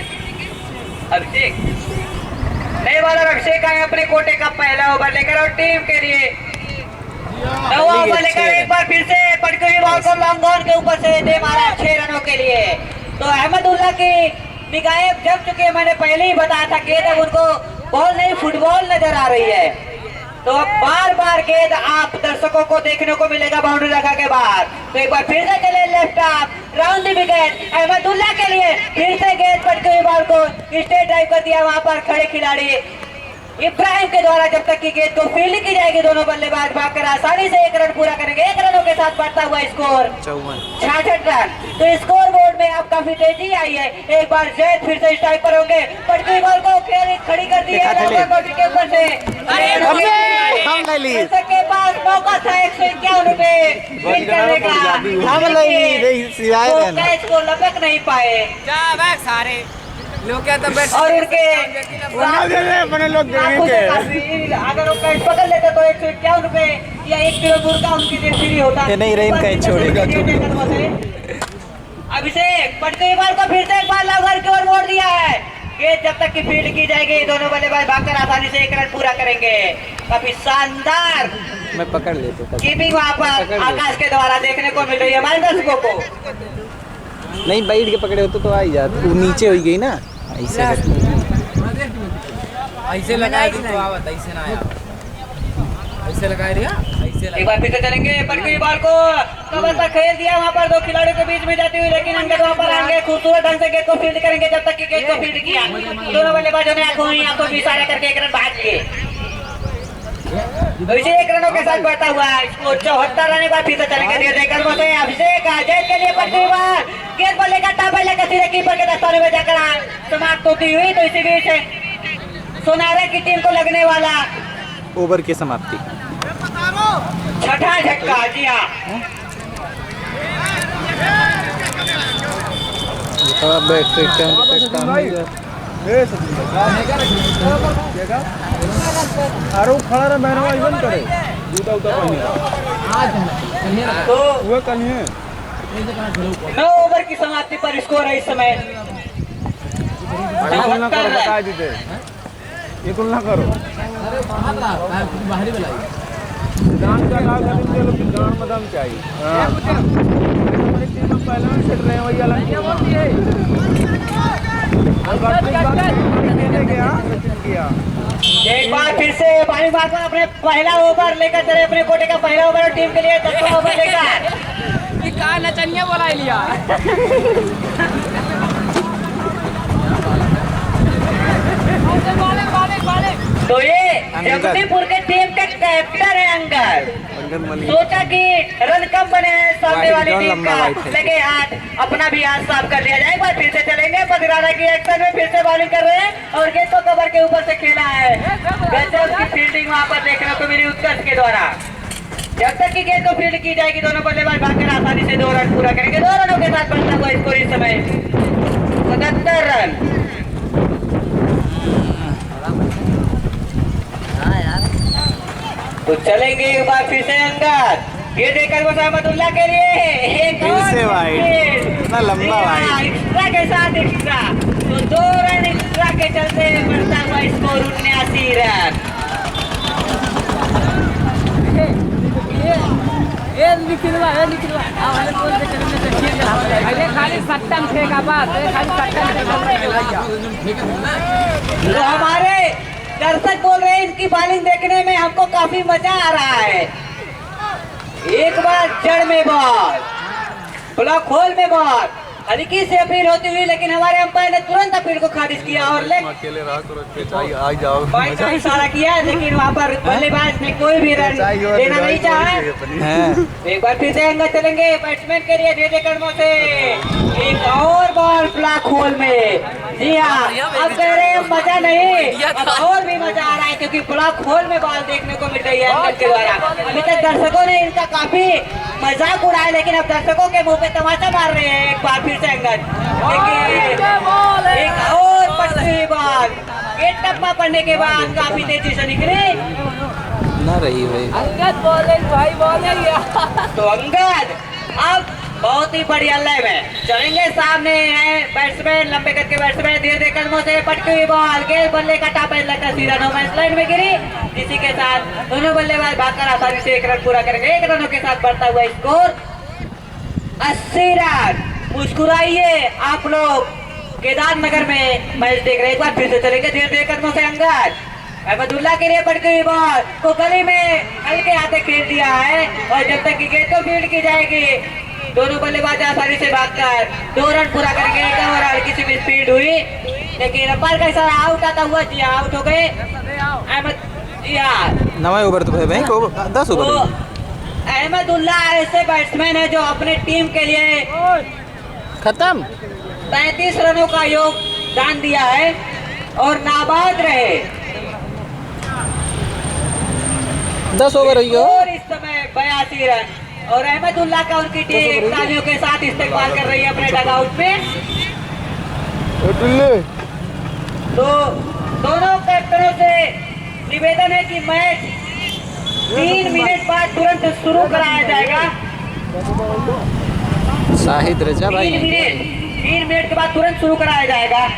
अभिषेक, नए बॉलर अभिषेक आए अपने कोटे का पहला ओवर लेकर और टीम के लिए 9वां ओवर लेकर एक बार फिर से पटकी हुई बॉल को लॉन्ग ऑन के ऊपर से दे मारा 6 रनों के लिए। तो अहमदुल्ला की निगाहें जम चुके, मैंने पहले ही बताया था गेंद अब उनको बॉल नहीं फुटबॉल नजर आ रही है। तो अब बार बार गेंद आप दर्शकों को देखने को मिलेगा बाउंड्री लगा के बाद। तो एक बार फिर से चले left of round the wicket Ahmadullah के लिए। फिर से गेंद पटकी हुई बॉल को स्ट्रेट ड्राइव कर दिया वहां पर खड़े खिलाड़ी इब्राहिम के द्वारा। जब तक की गेंद को फील्ड की जाएगी, दोनों बल्लेबाज भागकर आसानी से 1 रन पूरा करेंगे। 1 रनों के साथ बढ़ता हुआ स्कोर 66 रन। तो स्कोर बोर्ड में अब काफी तेजी आई है। एक बार जैद फिर से स्ट्राइक पर होंगे, पटकी बॉल को खड़ी कर दी है के ऊपर से। के पास मौका था 151 रुपए विन करने का, कैच को लपक नहीं पाए सारे लोग क्या तब और उनके अगर वो कैच पकड़ लेते तो 151 रुपए या 1 किलो दूर का उनकी जेब फ्री होता। नहीं रही कैच छोड़ेगा। अभिषेक पटकी बॉल को फिर से एक बार लवर की ओर मोड़ दिया है। ये जब तक की फील्ड की जाएगी, दोनों बल्लेबाज भागकर आसानी से 1 रन पूरा करेंगे। काफी शानदार मैं पकड़ लेता कीपिंग वहाँ पर आकाश के द्वारा देखने को मिल रही है हमारे दर्शकों को। नहीं बैठ के पकड़े होते तो आ ही जाते, वो नीचे हो गई ना ऐसे ऐसे लगाए तो आवत ऐसे ना आया, ऐसे लगाए दिया ऐसे एक बार फिर से चलेंगे। पटकी बॉल को कवर तक खेल दिया वहाँ पर 2 खिलाड़ियों के बीच में जाती हुई, लेकिन अंगद वहाँ पर आएंगे खूबसूरत ढंग से गेंद को फील्ड करेंगे। जब तक कि गेंद को फील्ड किया, दोनों बल्लेबाजों ने आंखों भी इशारा करके 1 रन भाग लिए। अभिषेक 1 रनों के साथ बढ़ता हुआ स्कोर 74 रन। एक बार फिर से चलेंगे धीरे धीरे कदमों से। अभिषेक जैद के लिए पटकी बॉल, गेंद पर लेकर टापा लेकर सीधे कीपर के दस्ताने में जाकर समाप्त होती हुई। तो इसी बीच सोनारा की टीम को लगने वाला ओवर की समाप्ति 6ठा झटका। जी हाँ, खड़ा रहा मैंने इवन करे जूता उता तो वो कल है 9 ओवर की समाप्ति पर स्कोर है इस समय। बता दीजिए ये तुलना करो बाहरी बुलाई दान का लाभ है लोग दान मदम चाहिए। हां पहले सेट रहे वही अलग किया। एक बार फिर से पानी मारकर अपने पहला ओवर लेकर चले, अपने कोटे का पहला ओवर टीम के लिए 10वां ओवर लेकर का नचनिया बोला लिया। बाले बाले बाले जमनीपुर के टीम का कैप्टन है अंगद। सोचा कि रन कम बने हैं सामने वाली टीम का, लगे हाथ अपना भी हाथ साफ कर लिया जाए। फिर से चलेंगे बगराना की एक्शन में, फिर से बॉलिंग कर रहे हैं और गेंद को कवर के ऊपर से खेला है। गजब की फील्डिंग वहां पर देखने को मिली उत्कर्ष के द्वारा। जब तक की गेंद को फील्ड की जाएगी दोनों बल्लेबाज भागकर आसानी से 2 रन पूरा करेंगे। 2 रनों के साथ बढ़ता हुआ स्कोर इस समय 77 रन। तो चलेंगे एक बार फिर से अंगद, ये देखकर बस अहमदुल्ला के लिए एक और इतना लंबा एक्स्ट्रा के साथ एक्स्ट्रा, तो 2 रन एक्स्ट्रा के चलते बढ़ता हुआ स्कोर 79 रन। तो हमारे दर्शक बोल रहे हैं इनकी बॉलिंग देखने में हमको काफी मजा आ रहा है। एक बार जड़ में बॉल, ब्लॉक होल में बॉल, हल्की से अपील होती हुई, लेकिन हमारे अंपायर ने तुरंत अपील को खारिज किया और बाइक का इशारा किया, लेकिन वहां पर बल्लेबाज ने कोई भी रन देना नहीं चाहा। एक बार फिर से अंगद चलेंगे बैट्समैन के लिए दे कदमों से एक और बॉल ब्लॉक होल में। जी हाँ, अब कह रहे हैं मजा नहीं, अब और भी मजा आ रहा है क्योंकि ब्लॉक होल में बॉल देखने को मिल रही है अंगद के द्वारा। अभी तक दर्शकों ने इनका काफी मजाक उड़ाया, लेकिन अब दर्शकों के मुंह पे तमाचा मार रहे हैं। एक बार फिर से अंगद, देखिए एक और पटरी बॉल गेट टप्पा पड़ने के बाद काफी तेजी से निकली ना रही भाई। अंगद बॉलिंग भाई बॉलिंग। तो अंगद अब बहुत ही बढ़िया लय में चलेंगे। सामने है बैट्समैन, लंबे कद के बैट्समैन, धीरे कदमों से पटकी हुई बॉल, गेंद बल्ले का टाप लगा सीधा नो मैच लाइन में गिरी, जिसी के साथ दोनों बल्लेबाज भागकर आसानी से 1 रन पूरा करेंगे। 1 रनों के साथ बढ़ता हुआ स्कोर 80 रन। मुस्कुराइए आप लोग केदारनगर में मैच देख रहे हैं। एक बार फिर से चलेंगे धीरे कदमों से अंगद, अहमदुल्ला के लिए पटकी हुई बॉल को गली में हल्के हाथे खेल दिया है और जब तक की गेंद को फील्ड की जाएगी दोनों बल्लेबाज आसानी से भागकर 2 रन पूरा करेंगे। एक और हल्की सी भी स्पीड हुई, लेकिन अंपायर का इशारा आउट आता हुआ। जी आउट हो गए अहमद। जी हाँ, नवा ओवर तो भाई को 10 ओवर। अहमदुल्ला ऐसे बैट्समैन है जो अपने टीम के लिए खत्म 35 रनों का योगदान दिया है और नाबाद रहे। 10 ओवर रही हो और इस समय 82 रन और अहमदुल्ला का उनकी टीम तालियों के साथ इस्तेमाल कर रही है अपने डगआउट में। तो दोनों कैप्टनों से निवेदन है कि मैच 3 मिनट बाद तुरंत शुरू कराया जाएगा। शाहिद रजा भाई 3 मिनट के बाद तुरंत शुरू कराया जाएगा।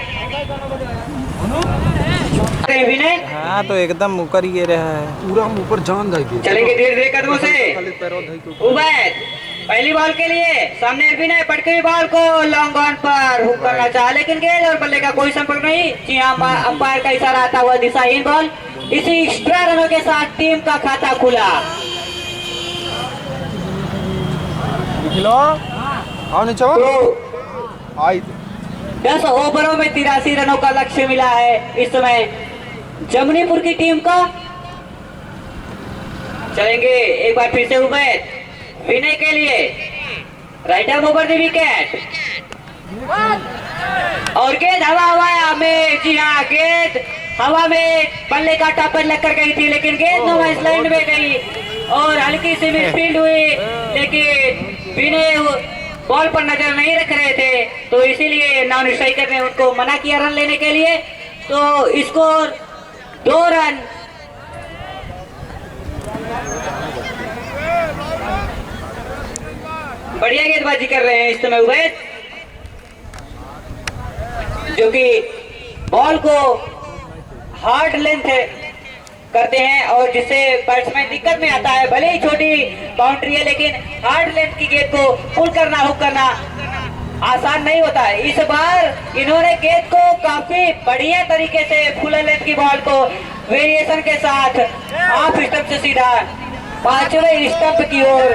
विनय, हाँ तो एकदम ऊपर ही रहा है, पूरा हम ऊपर जान जाएगी। चलेंगे धीरे कदमों से। उबैद पहली बॉल के लिए सामने विनय पटकी हुई बॉल को लॉन्ग ऑन पर हुक करना चाहा, लेकिन गेंद और बल्ले का कोई संपर्क नहीं। जी हाँ, अंपायर का इशारा आता हुआ दिशाहीन बॉल। इसी एक्स्ट्रा रनों के साथ टीम का खाता खुला। तो 10 ओवरों में 83 रनों का लक्ष्य मिला है इस समय जमनीपुर की टीम का। चलेंगे एक बार फिर से उबैद विनय के लिए, right arm over the wicket और गेंद हवा में। जी हाँ, गेंद हवा में बल्ले का टॉपर लग कर गई थी, लेकिन गेंद नो मैच लाइन में गई और हल्की सी मिसफील्ड हुई, लेकिन विनय बॉल पर नजर नहीं रख रहे थे, तो इसीलिए नॉन स्ट्राइकर ने उनको मना किया रन लेने के लिए। तो स्कोर 2 रन। बढ़िया गेंदबाजी कर रहे हैं इस समय उबैद, जो कि बॉल को हार्ड लेंथ करते हैं और जिससे बैट्समैन दिक्कत में आता है। भले ही छोटी बाउंड्री है, लेकिन हार्ड लेंथ की गेंद को पुल करना, हुक करना आसान नहीं होता है। इस बार इन्होंने गेंद को काफी बढ़िया तरीके से फुल लेंथ की बॉल को वेरिएशन के साथ ऑफ स्टंप से सीधा 5वें स्टंप की ओर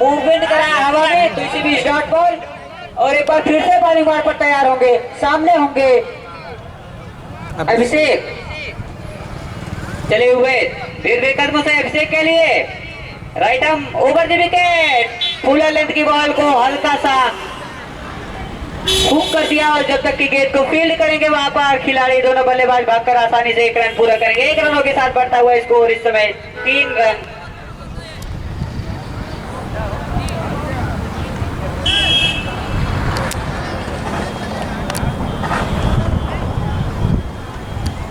मूवमेंट करा हवा में, तो इसी भी शॉर्ट बॉल। और एक बार फिर से बॉलिंग बॉल पर तैयार होंगे, सामने होंगे अभिषेक। चले हुए धीरे कदमों से अभिषेक के लिए right arm over the wicket, full length की बॉल को हल्का सा हुक कर दिया और जब तक कि गेंद को फील्ड करेंगे वहां पर खिलाड़ी दोनों बल्लेबाज भागकर आसानी से 1 रन पूरा करेंगे। 1 रनों के साथ बढ़ता हुआ स्कोर इस समय 3 रन।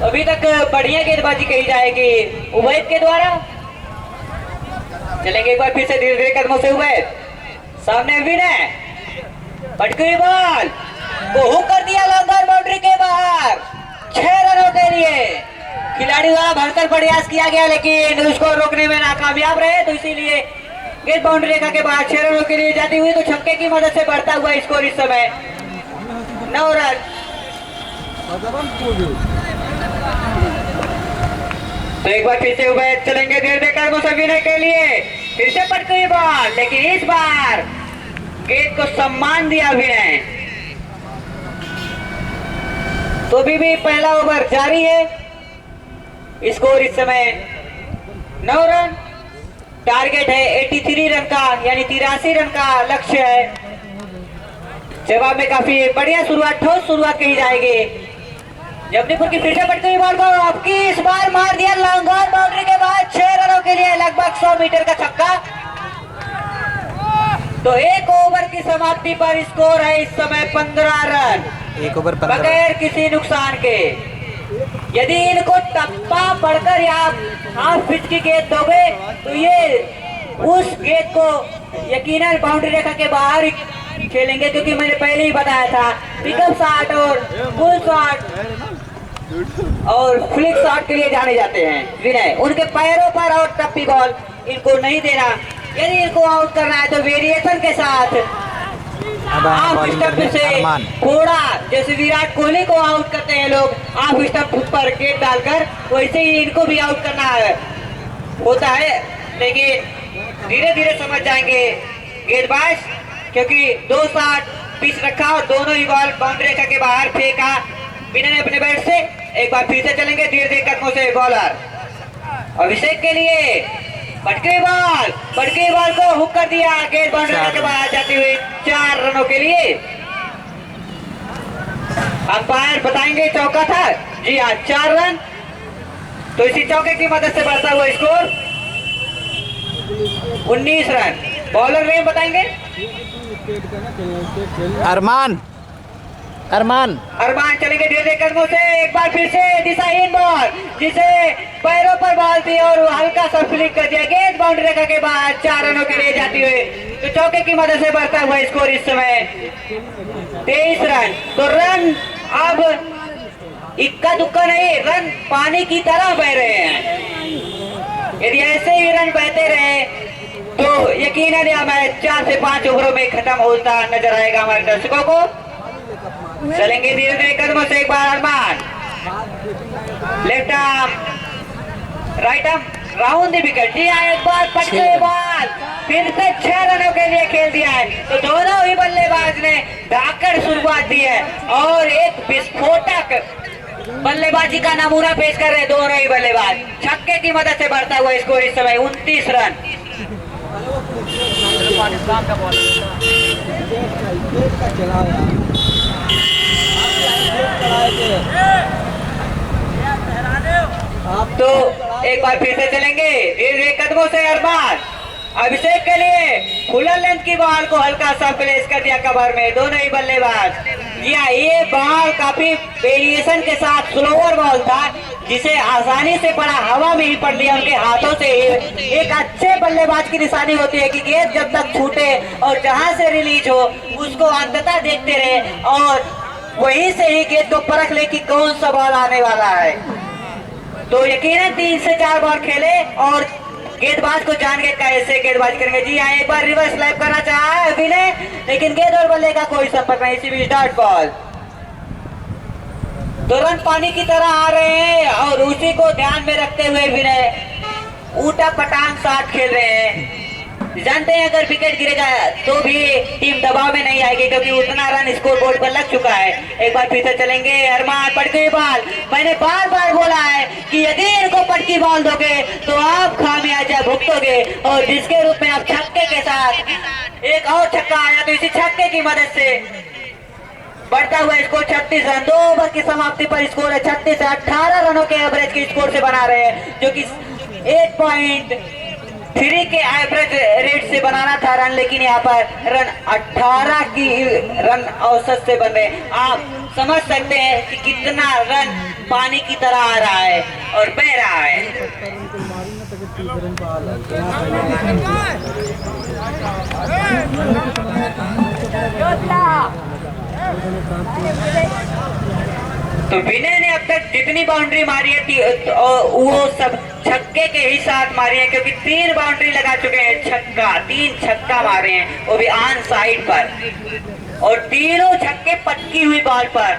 अभी तक बढ़िया गेंदबाजी कही जाएगी उवैद के द्वारा। चलेंगे एक बार फिर से धीरे धीरे कदमों से उवैद, सामने विनय, पटकी बॉल को हुक कर दिया लॉन्गर बाउंड्री के बाहर। 6 रनों के लिए खिलाड़ी द्वारा भरकर प्रयास किया गया लेकिन उसको रोकने में नाकामयाब रहे, तो इसीलिए गेंद बाउंड्री रेखा के बाहर 6 रनों के लिए जाती हुई तो छक्के की मदद से बढ़ता हुआ स्कोर इस समय 9 रन। तो एक बार फिर से उवैद चलेंगे धीरे धीरे कदमों से विनय के लिए, फिर से पटकी बॉल लेकिन इस बार गेंद को सम्मान दिया विनय। तो भी पहला ओवर जारी है, स्कोर इस समय 9 रन। टारगेट है 83 रन का, यानी 83 रन का लक्ष्य है। जवाब में काफी बढ़िया शुरुआत, ठोस शुरुआत कही जाएगी। जमनीपुर की फिर से पटकी बॉल को आपकी इस बार मार दिया लॉन्ग ऑन बाउंड्री के बाद 6 रनों के लिए लगभग 100 मीटर का छक्का। तो 1 ओवर की समाप्ति पर स्कोर है इस समय 15 रन, 1 ओवर 15 बगैर किसी नुकसान के। यदि इनको टप्पा पड़कर या हाफ पिच की गेंद दोगे तो ये उस गेंद को यकीनन बाउंड्री रेखा के बाहर ही खेलेंगे, क्योंकि मैंने पहले ही बताया था पिकअप शॉट और फुल शॉट और फ्लिक शॉट के लिए जाने जाते हैं विनय। उनके पैरों पर और टप्पी बॉल इनको नहीं देना। यदि इनको आउट करना है तो वेरिएशन के साथ आप स्टंप से थोड़ा, जैसे विराट कोहली को आउट करते हैं लोग आप स्टंप पर गेंद डालकर, वैसे ही इनको भी आउट करना होता है। लेकिन धीरे धीरे समझ जाएंगे गेंदबाज, क्योंकि 2 शॉट पिच रखा और दोनों ही बॉल बाउंड्री रेखा के बाहर फेंका विनय ने अपने बैट से। एक बार फिर से चलेंगे धीरे धीरे कदमों से बॉलर अभिषेक के लिए, पटकी बॉल को हुक कर दिया, गेंद बाउंड्री रेखा के बाहर जाती हुई 4 रनों के लिए। अंपायर बताएंगे चौका था, जी हाँ 4 रन। तो इसी चौके की मदद से बढ़ता हुआ स्कोर 19 रन। बॉलर नेम बताएंगे? अरमान चलेंगे धीरे धीरे कदमों से। एक बार फिर से दिशाहीन बॉल, जिसे पैरों पर बॉल थी और हल्का सा फ्लिक कर दिया, गेंद बाउंड्री रेखा के बाद 4 रनों के लिए जाती हुई तो चौके की मदद से बढ़ता हुआ स्कोर इस समय 23 रन। तो रन अब इक्का दुक्का नहीं, रन पानी की तरह बह रहे हैं। यदि ऐसे ही रन बहते रहे तो यकीनन यह मैच 4 से 5 ओवरों में खत्म होता नजर आएगा हमारे दर्शकों को। चलेंगे धीरे धीरे कदमों से। एक बार Arman, left arm, right arm, round the wicket. जी हाँ, एक बार पटकी बॉल फिर से 6 रनों के लिए खेल दिया है। तो दोनों ही बल्लेबाज ने धाकड़ शुरुआत दी है और एक विस्फोटक बल्लेबाजी का नमूना पेश कर रहे हैं दोनों ही बल्लेबाज। छक्के की मदद से बढ़ता हुआ स्कोर इस समय 29 रन। तो एक बार फिर से चलेंगे धीरे धीरे कदमों से। अरमान अभिषेक के लिए फुल लेंथ की बॉल को हल्का सा प्लेस कर दिया कवर में, दोनों ही बल्लेबाज। ये बॉल काफी वेरिएशन के साथ स्लोअर बॉल था, जिसे आसानी से पड़ा, हवा में ही पड़ लिया उनके हाथों से। एक अच्छे बल्लेबाज की निशानी होती है कि गेंद जब तक छूटे और जहां से रिलीज हो उसको अंततः देखते रहे और वहीं से ही गेंद को परख ले कि कौन सा बॉल आने वाला है। तो यकीनन 3 से 4 बॉल खेले और गेंदबाज को जान के कैसे गेंदबाजी करेंगे। जी हाँ, एक बार रिवर्स स्लैप करना चाहा है विनय, लेकिन गेंद और बल्ले का कोई संपर्क नहीं, इसी बीच डॉट बॉल। तो रन पानी की तरह आ रहे हैं और उसी को ध्यान में रखते हुए विनय ऊटा पटांग शॉट खेल रहे हैं। जानते हैं अगर विकेट गिरेगा तो भी टीम दबाव में नहीं आएगी, क्योंकि उतना रन स्कोर बोर्ड पर लग चुका है। एक बार फिर से चलेंगे, अरमान पट गई बॉल। मैंने बार बार बोला है कि यदि इनको पटकी बॉल दोगे तो आप खामियाजा भुगतोगे, और जिसके रूप में आप छक्के के साथ एक और छक्का आया, तो इसी छक्के की मदद से बढ़ता हुआ स्कोर 36 रन। 2 ओवर की समाप्ति पर स्कोर है 36 से 18 रनों के एवरेज के स्कोर से बना रहे हैं, जो कि 8.3 के एवरेज रेट से बनाना था रन, लेकिन यहाँ पर रन 18 की रन औसत से बन रहे। आप समझ सकते हैं कि कितना रन पानी की तरह आ रहा है और बह रहा है। तो विनय ने अब तक जितनी बाउंड्री मारी है वो सब छक्के के ही साथ मारी है, क्योंकि 3 बाउंड्री लगा चुके हैं, 3 छक्का मारे हैं, वो भी ऑन साइड पर, और तीनों छक्के पटकी हुई बॉल पर,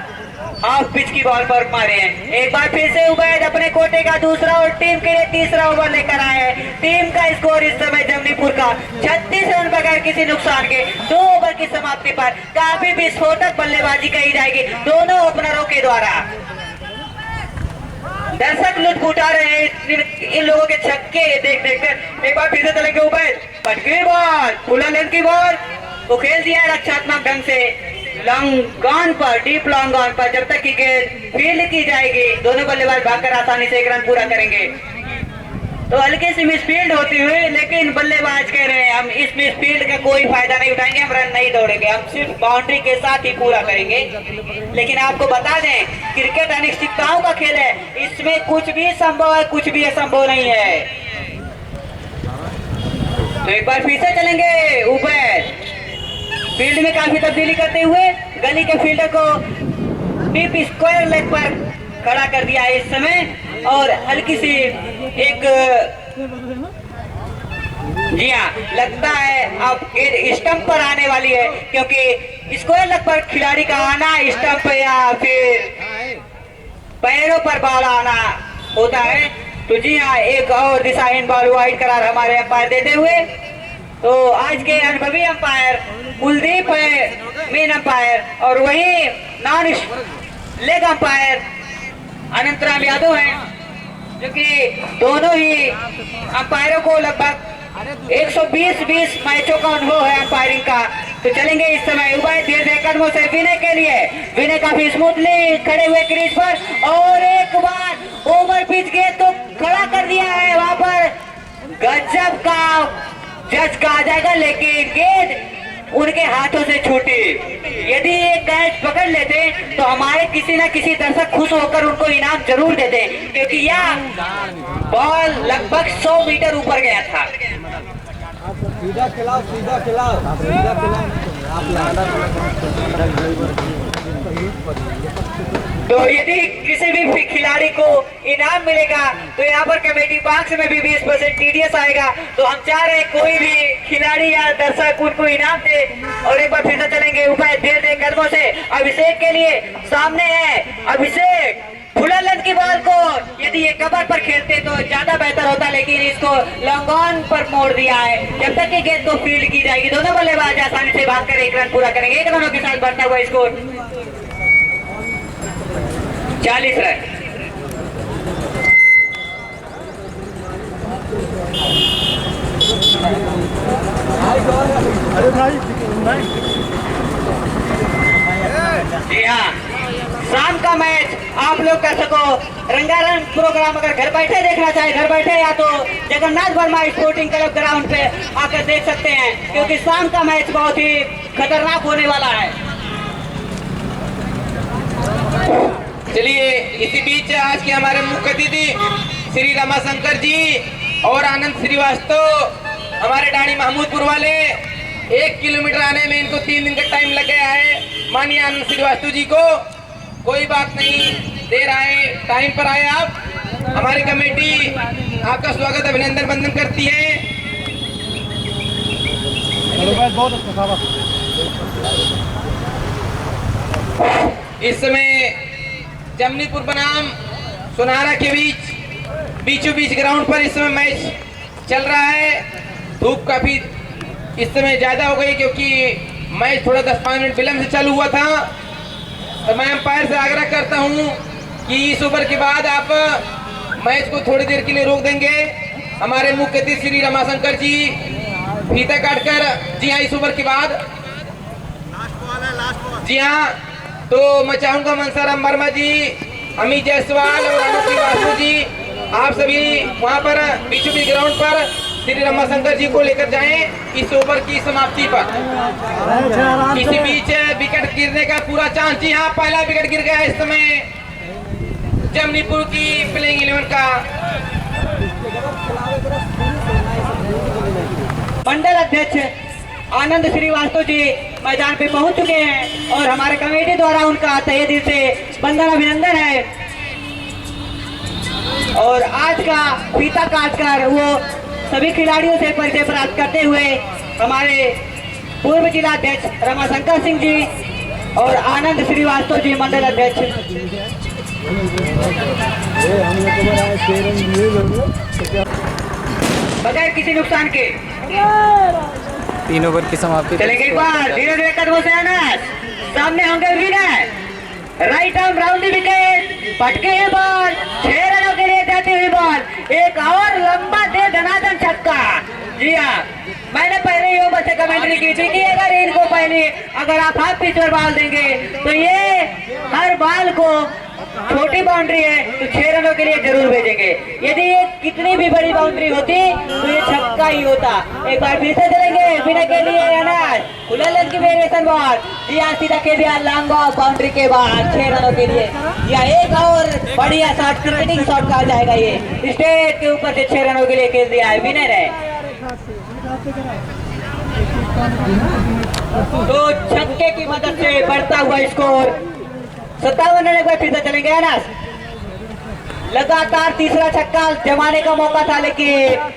ऑफ पिच की बॉल पर मारे हैं। एक बार फिर से उबैद अपने कोटे का दूसरा और टीम के लिए तीसरा ओवर लेकर आए हैं। टीम का स्कोर इस समय जमनीपुर का 36 रन बगैर किसी नुकसान के। 2 ओवर की समाप्ति पर काफी विस्फोटक बल्लेबाजी कही जाएगी दोनों ओपनरों के द्वारा। दर्शक लुत्फ उठा रहे हैं इन लोगों के छक्के देख कर। एक बार फिर से चलेंगे उबैद, पटकी बॉल, फुल लेंथ की बॉल वो खेल दिया है रक्षात्मक ढंग से लॉन्ग ऑन पर, डीप लॉन्ग ऑन पर। जब तक कि गेंद फील्ड की जाएगी दोनों बल्लेबाज भागकर आसानी से 1 रन पूरा करेंगे। तो हल्की सी मिसफील्ड होती हुई, लेकिन बल्लेबाज कह रहे हैं हम इस मिसफील्ड का कोई फायदा नहीं उठाएंगे, हम रन नहीं दौड़ेंगे, हम सिर्फ बाउंड्री के साथ ही पूरा करेंगे। लेकिन आपको बता दें क्रिकेट अनिश्चितताओं का खेल है, इसमें कुछ भी संभव है, कुछ भी असंभव नहीं है। तो एक बार फिर से चलेंगे ऊपर, फील्ड में काफी तब्दीली करते हुए गली के फील्डर को डीप स्क्वायर लेग पर खड़ा कर दिया है इस समय, और हल्की सी एक, जी हाँ, लगता है अब स्टंप पर आने वाली है, क्योंकि स्क्वायर लेग पर खिलाड़ी का आना स्टंप या फिर पैरों पर बॉल आना होता है। तो जी हाँ, एक और दिशाहीन बॉल वाइड करार हमारे अंपायर देते हुए। तो आज के अनुभवी अंपायर कुलदीप है मेन अंपायर, और वही non leg umpire Anantaram Yadav हैं, जो कि दोनों ही अंपायरों को लगभग 120 मैचों का अनुभव है अंपायरिंग का। तो चलेंगे इस समय उबैद धीरे धीरे कदमों से विनय के लिए। विनय काफी स्मूथली खड़े हुए क्रीज पर, और एक बार ओवर पिच गेंद तो खड़ा कर दिया है वहां पर, गजब का जज कहा जाएगा, लेकिन गेंद उनके हाथों से छूटी। यदि एक कैच पकड़ लेते तो हमारे किसी न किसी दर्शक खुश होकर उनको इनाम जरूर देते, क्योंकि यह बॉल लगभग 100 मीटर ऊपर गया था। सीधा खिलाओ, सीधा खिलाओ, सीधा तो यदि किसी भी खिलाड़ी को इनाम मिलेगा तो यहाँ पर कमेटी बॉक्स में भी 20% TDS आएगा। तो हम चाह रहे हैं कोई भी खिलाड़ी या दर्शक उनको इनाम दे। और एक बार फिर से चलेंगे उबैद धीरे धीरे कदमों से अभिषेक के लिए, सामने है अभिषेक, फुलंद की बॉल को यदि ये कवर पर खेलते तो ज्यादा बेहतर होता, लेकिन इसको लॉन्ग ऑन पर मोड़ दिया है। जब तक कि गेंद को फील्ड की जाएगी दोनों बल्लेबाज आसानी से भागकर 1 रन पूरा करेंगे। 1 रनों के साथ बढ़ता हुआ स्कोर 40 रन। जी हाँ, शाम का मैच आप लोग कर सको रंगारंग प्रोग्राम अगर घर बैठे देखना चाहे घर बैठे, या तो Jagannath Verma sporting club ground पे आकर देख सकते हैं, क्योंकि शाम का मैच बहुत ही खतरनाक होने वाला है। चलिए इसी बीच आज के हमारे मुख्य अतिथि श्री रमाशंकर जी और आनंद श्रीवास्तव, हमारे डाणी महमूदपुर वाले, 1 किलोमीटर आने में इनको 3 दिन का टाइम लग गया है। माननीय आनंद श्रीवास्तव जी को कोई बात नहीं, देर आए टाइम पर आए आप। हमारी कमेटी आपका स्वागत अभिनंदन वंदन करती है। इस समय जमनीपुर बनाम सोनारा के बीचों बीच ग्राउंड पर इस समय मैच चल रहा है। धूप काफी इस समय ज्यादा हो गई क्योंकि मैच थोड़ा 10-5 मिनट विलंब से चालू हुआ था। तो मैं अंपायर से आग्रह करता हूं कि इस ओवर के बाद आप मैच को थोड़ी देर के लिए रोक देंगे। हमारे मुख्य अतिथि श्री रमाशंकर जी फीता काटकर, जी हाँ, इस ओवर के बाद, जी हाँ, तो मैं चाहूंगा मनसाराम वर्मा जी, अमित जायसवाल और आनंद श्रीवास्तव जी, आप सभी वहां पर बीचों बीच ग्राउंड पर श्री रमाशंकर जी को लेकर जाएं इस ओवर की समाप्ति पर। इसी बीच विकेट गिरने का पूरा चांस, जी हाँ, पहला विकेट गिर गया इस समय जमनीपुर की प्लेइंग 11 का। मंडल अध्यक्ष आनंद श्रीवास्तव जी मैदान पे पहुंच चुके हैं और हमारे कमेटी द्वारा उनका तहे दिल से वंदन अभिनंदन है। और आज का फीता काटकर वो सभी खिलाड़ियों से परिचय प्राप्त करते हुए हमारे पूर्व जिला अध्यक्ष रमाशंकर सिंह जी और आनंद श्रीवास्तव जी मंडल अध्यक्ष। बगैर किसी नुकसान के 3 ओवर की समाप्ति। चलेंगे एक बार धीरे धीरे कदमों से अनस, सामने होंगे विनर, right arm round the wicket, पटके ये बॉल, 6 रनों के लिए जाती हुई बॉल, एक और लंबा दे धनाधन छक्का। जी हाँ, मैंने पहले ही ओवर से कमेंट्री की थी कि अगर इनको पहले अगर आप हाफ पिच पर बॉल देंगे तो ये हर बॉल को छोटी बाउंड्री है तो 6 रनों के लिए जरूर भेजेंगे। यदि ये कितनी भी बड़ी बाउंड्री होती तो ये छक्का ही होता। एक बार फिर से चलेंगे बिना के लिए अनाज, खुला लेंथ की वेरिएशन बॉल, जी हाँ, सीधा खेल दिया लॉन्ग ऑफ बाउंड्री के बाद 6 रनों के लिए। या एक और बढ़िया शॉट, क्रिकेटिंग शॉट कहा जाएगा, ये स्टेट के ऊपर से 6 रनों के लिए खेल दिया है, विनर है। तो छक्के की मदद से बढ़ता हुआ स्कोर 57 रन। एक बार फिर से चलेंगे अनास, लगातार तीसरा छक्का जमाने का मौका था लेकिन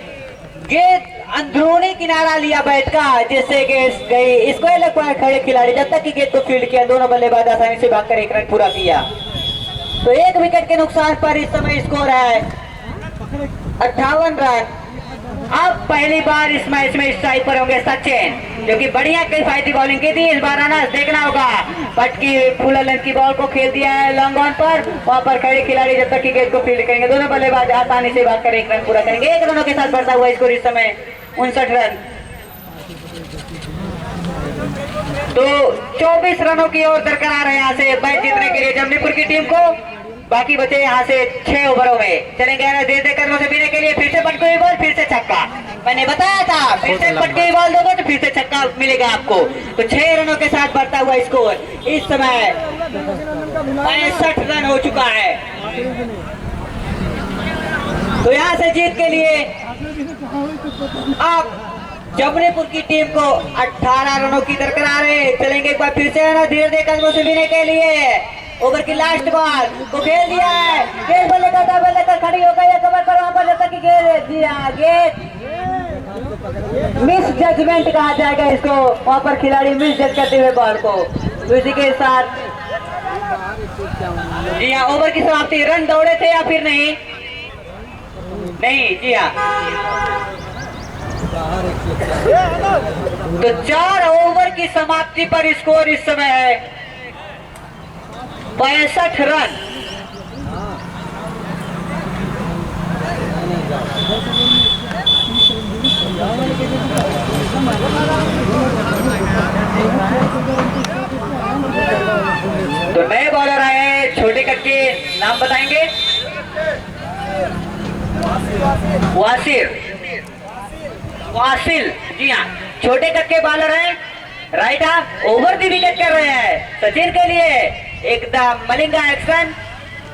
गेंद अंदरूनी किनारा लिया बैट का, जिससे गेंद गई। इसको लग पाया खड़े खिलाड़ी, जब तक कि गेंद को फील्ड किया दोनों बल्लेबाज आसानी से भागकर 1 रन पूरा किया। तो 1 विकेट के नुकसान पर इस समय स्कोर है 58 रन। अब पहली बार इस मैच में स्ट्राइक पर होंगे सचिन, जो कि बढ़िया किफायती बॉलिंग की थी। इस बार अनस देखना होगा, पटकी फुल लेंथ की बॉल को खेल दिया है लॉन्ग ऑन पर, वहां पर खड़े खिलाड़ी जब तक कि गेंद को फील्ड करेंगे दोनों बल्लेबाज आसानी से भागकर 1 रन पूरा करेंगे। 1 रनों के साथ बढ़ता हुआ स्कोर इस समय 59 रन। तो 24 रनों की ओर दरकरार है यहाँ से मैच जीतने के लिए जमनीपुर की टीम को। बाकी बचे यहाँ से 6 ओवरों में चलेंगे देर कदमों से पीने के लिए। फिर से पटकी हुई बॉल, फिर से छक्का, मैंने बताया था फिर से पटकी हुई बॉल दोगे तो फिर से छक्का मिलेगा आपको। तो 6 रनों के साथ बढ़ता हुआ स्कोर इस समय 65 रन हो चुका है। तो यहाँ से जीत के लिए आप जमनीपुर की टीम को 18 रनों की दरकरार है। चलेंगे एक बार फिर से धीरे कदमों से पीने के लिए। ओवर की लास्ट बॉल को खेल दिया है, गेंद बल्ले कर खड़ी हो गई है, कवर पर वहां पर जब तक कि गेंद दिया, गेंद मिस जजमेंट कहा जाएगा इसको, वहां पर खिलाड़ी मिस जज करते हुए बॉल को। तो इसी के साथ जी हाँ, ओवर की समाप्ति। रन दौड़े थे या फिर नहीं? नहीं, जी हाँ। तो 4 ओवर की समाप्ति पर स्कोर इस समय है 65 रन। तो नए बॉलर आए, छोटे कट के नाम बताएंगे। वासिल, जी हाँ, छोटे कट के बॉलर हैं, right half over the wicket कर रहे हैं सचिन के लिए। एकदम मलिंगा एक्शन,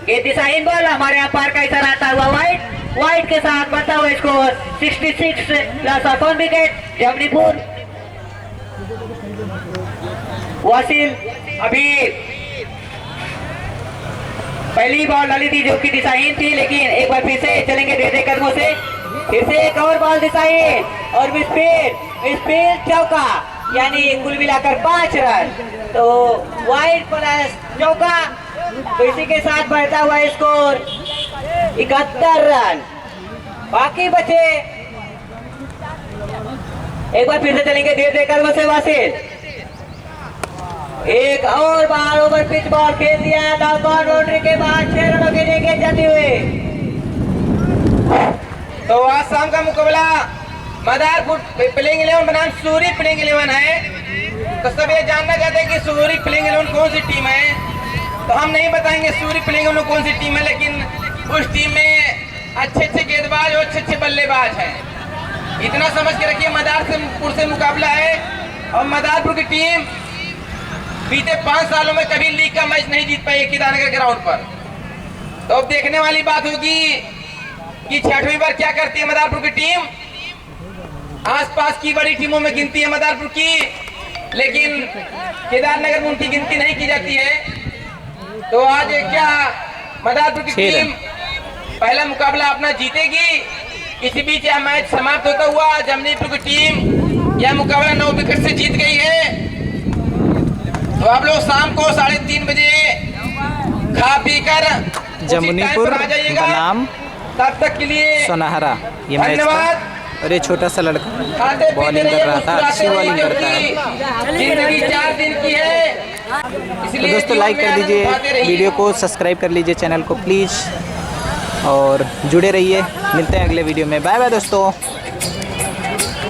ये दिशाहीन बॉल, हमारे यहाँ पार का इशारा आता हुआ वाइट के साथ बढ़ता हुआ स्कोर 66 प्लस ऑफ 1 विकेट जमनीपुर। वासिल अभी पहली बॉल डाली थी जो कि दिशाहीन थी, लेकिन एक बार फिर से चलेंगे धीरे कदमों से, फिर से एक और बॉल दिशाहीन और स्पीड चौका, यानी कुल मिलाकर 5 रन। तो वाइड प्लस चौका, तो इसी के साथ बढ़ता हुआ स्कोर 71 रन। बाकी बचे एक बार फिर से चलेंगे धीरे धीरे कदमों से वासिल। एक और बार ओवर पिच बॉल खेल दिया बाउंड्री के बाद 6 रनों के लिए गेंद जाते हुए। तो आज शाम का मुकाबला मदारपुर प्लेइंग 11 बनाम सूरी प्लेइंग 11 है। तो सब ये जानना चाहते हैं कि सूरी प्लेइंग 11 कौन सी टीम है। तो हम नहीं बताएंगे सूरी प्लेइंग 11 कौन सी टीम है, लेकिन उस टीम में अच्छे अच्छे गेंदबाज और अच्छे अच्छे बल्लेबाज हैं। इतना समझ के रखिए मदारपुर से मुकाबला है और मदारपुर की टीम बीते 5 सालों में कभी लीग का मैच नहीं जीत पाई केदारनगर ग्राउंड पर। तो अब देखने वाली बात होगी कि 6वीं बार क्या करती है मदारपुर की टीम। आसपास की बड़ी टीमों में गिनती है मदारपुर की, लेकिन केदारनगर में उनकी गिनती नहीं की जाती है। तो आज क्या मदारपुर की टीम पहला मुकाबला अपना जीतेगी। इसी बीच यह मैच समाप्त होता हुआ जमनीपुर की टीम यह मुकाबला 9 विकेट से जीत गई है। तो आप लोग शाम को 3:30 बजे खा पी कर जमुनीपुर बनाम तब तक के लिए सोनाहरा ये मैच धन्यवाद। था। और ये छोटा सा लड़का खाते बॉलिंग कर रहा था, अच्छी बॉलिंग करता है। जिंदगी 4 दिन की है, तो इसलिए दोस्तों लाइक कर दीजिए वीडियो को, सब्सक्राइब कर लीजिए चैनल को प्लीज़ और जुड़े रहिए। मिलते हैं अगले वीडियो में। बाय बाय दोस्तों।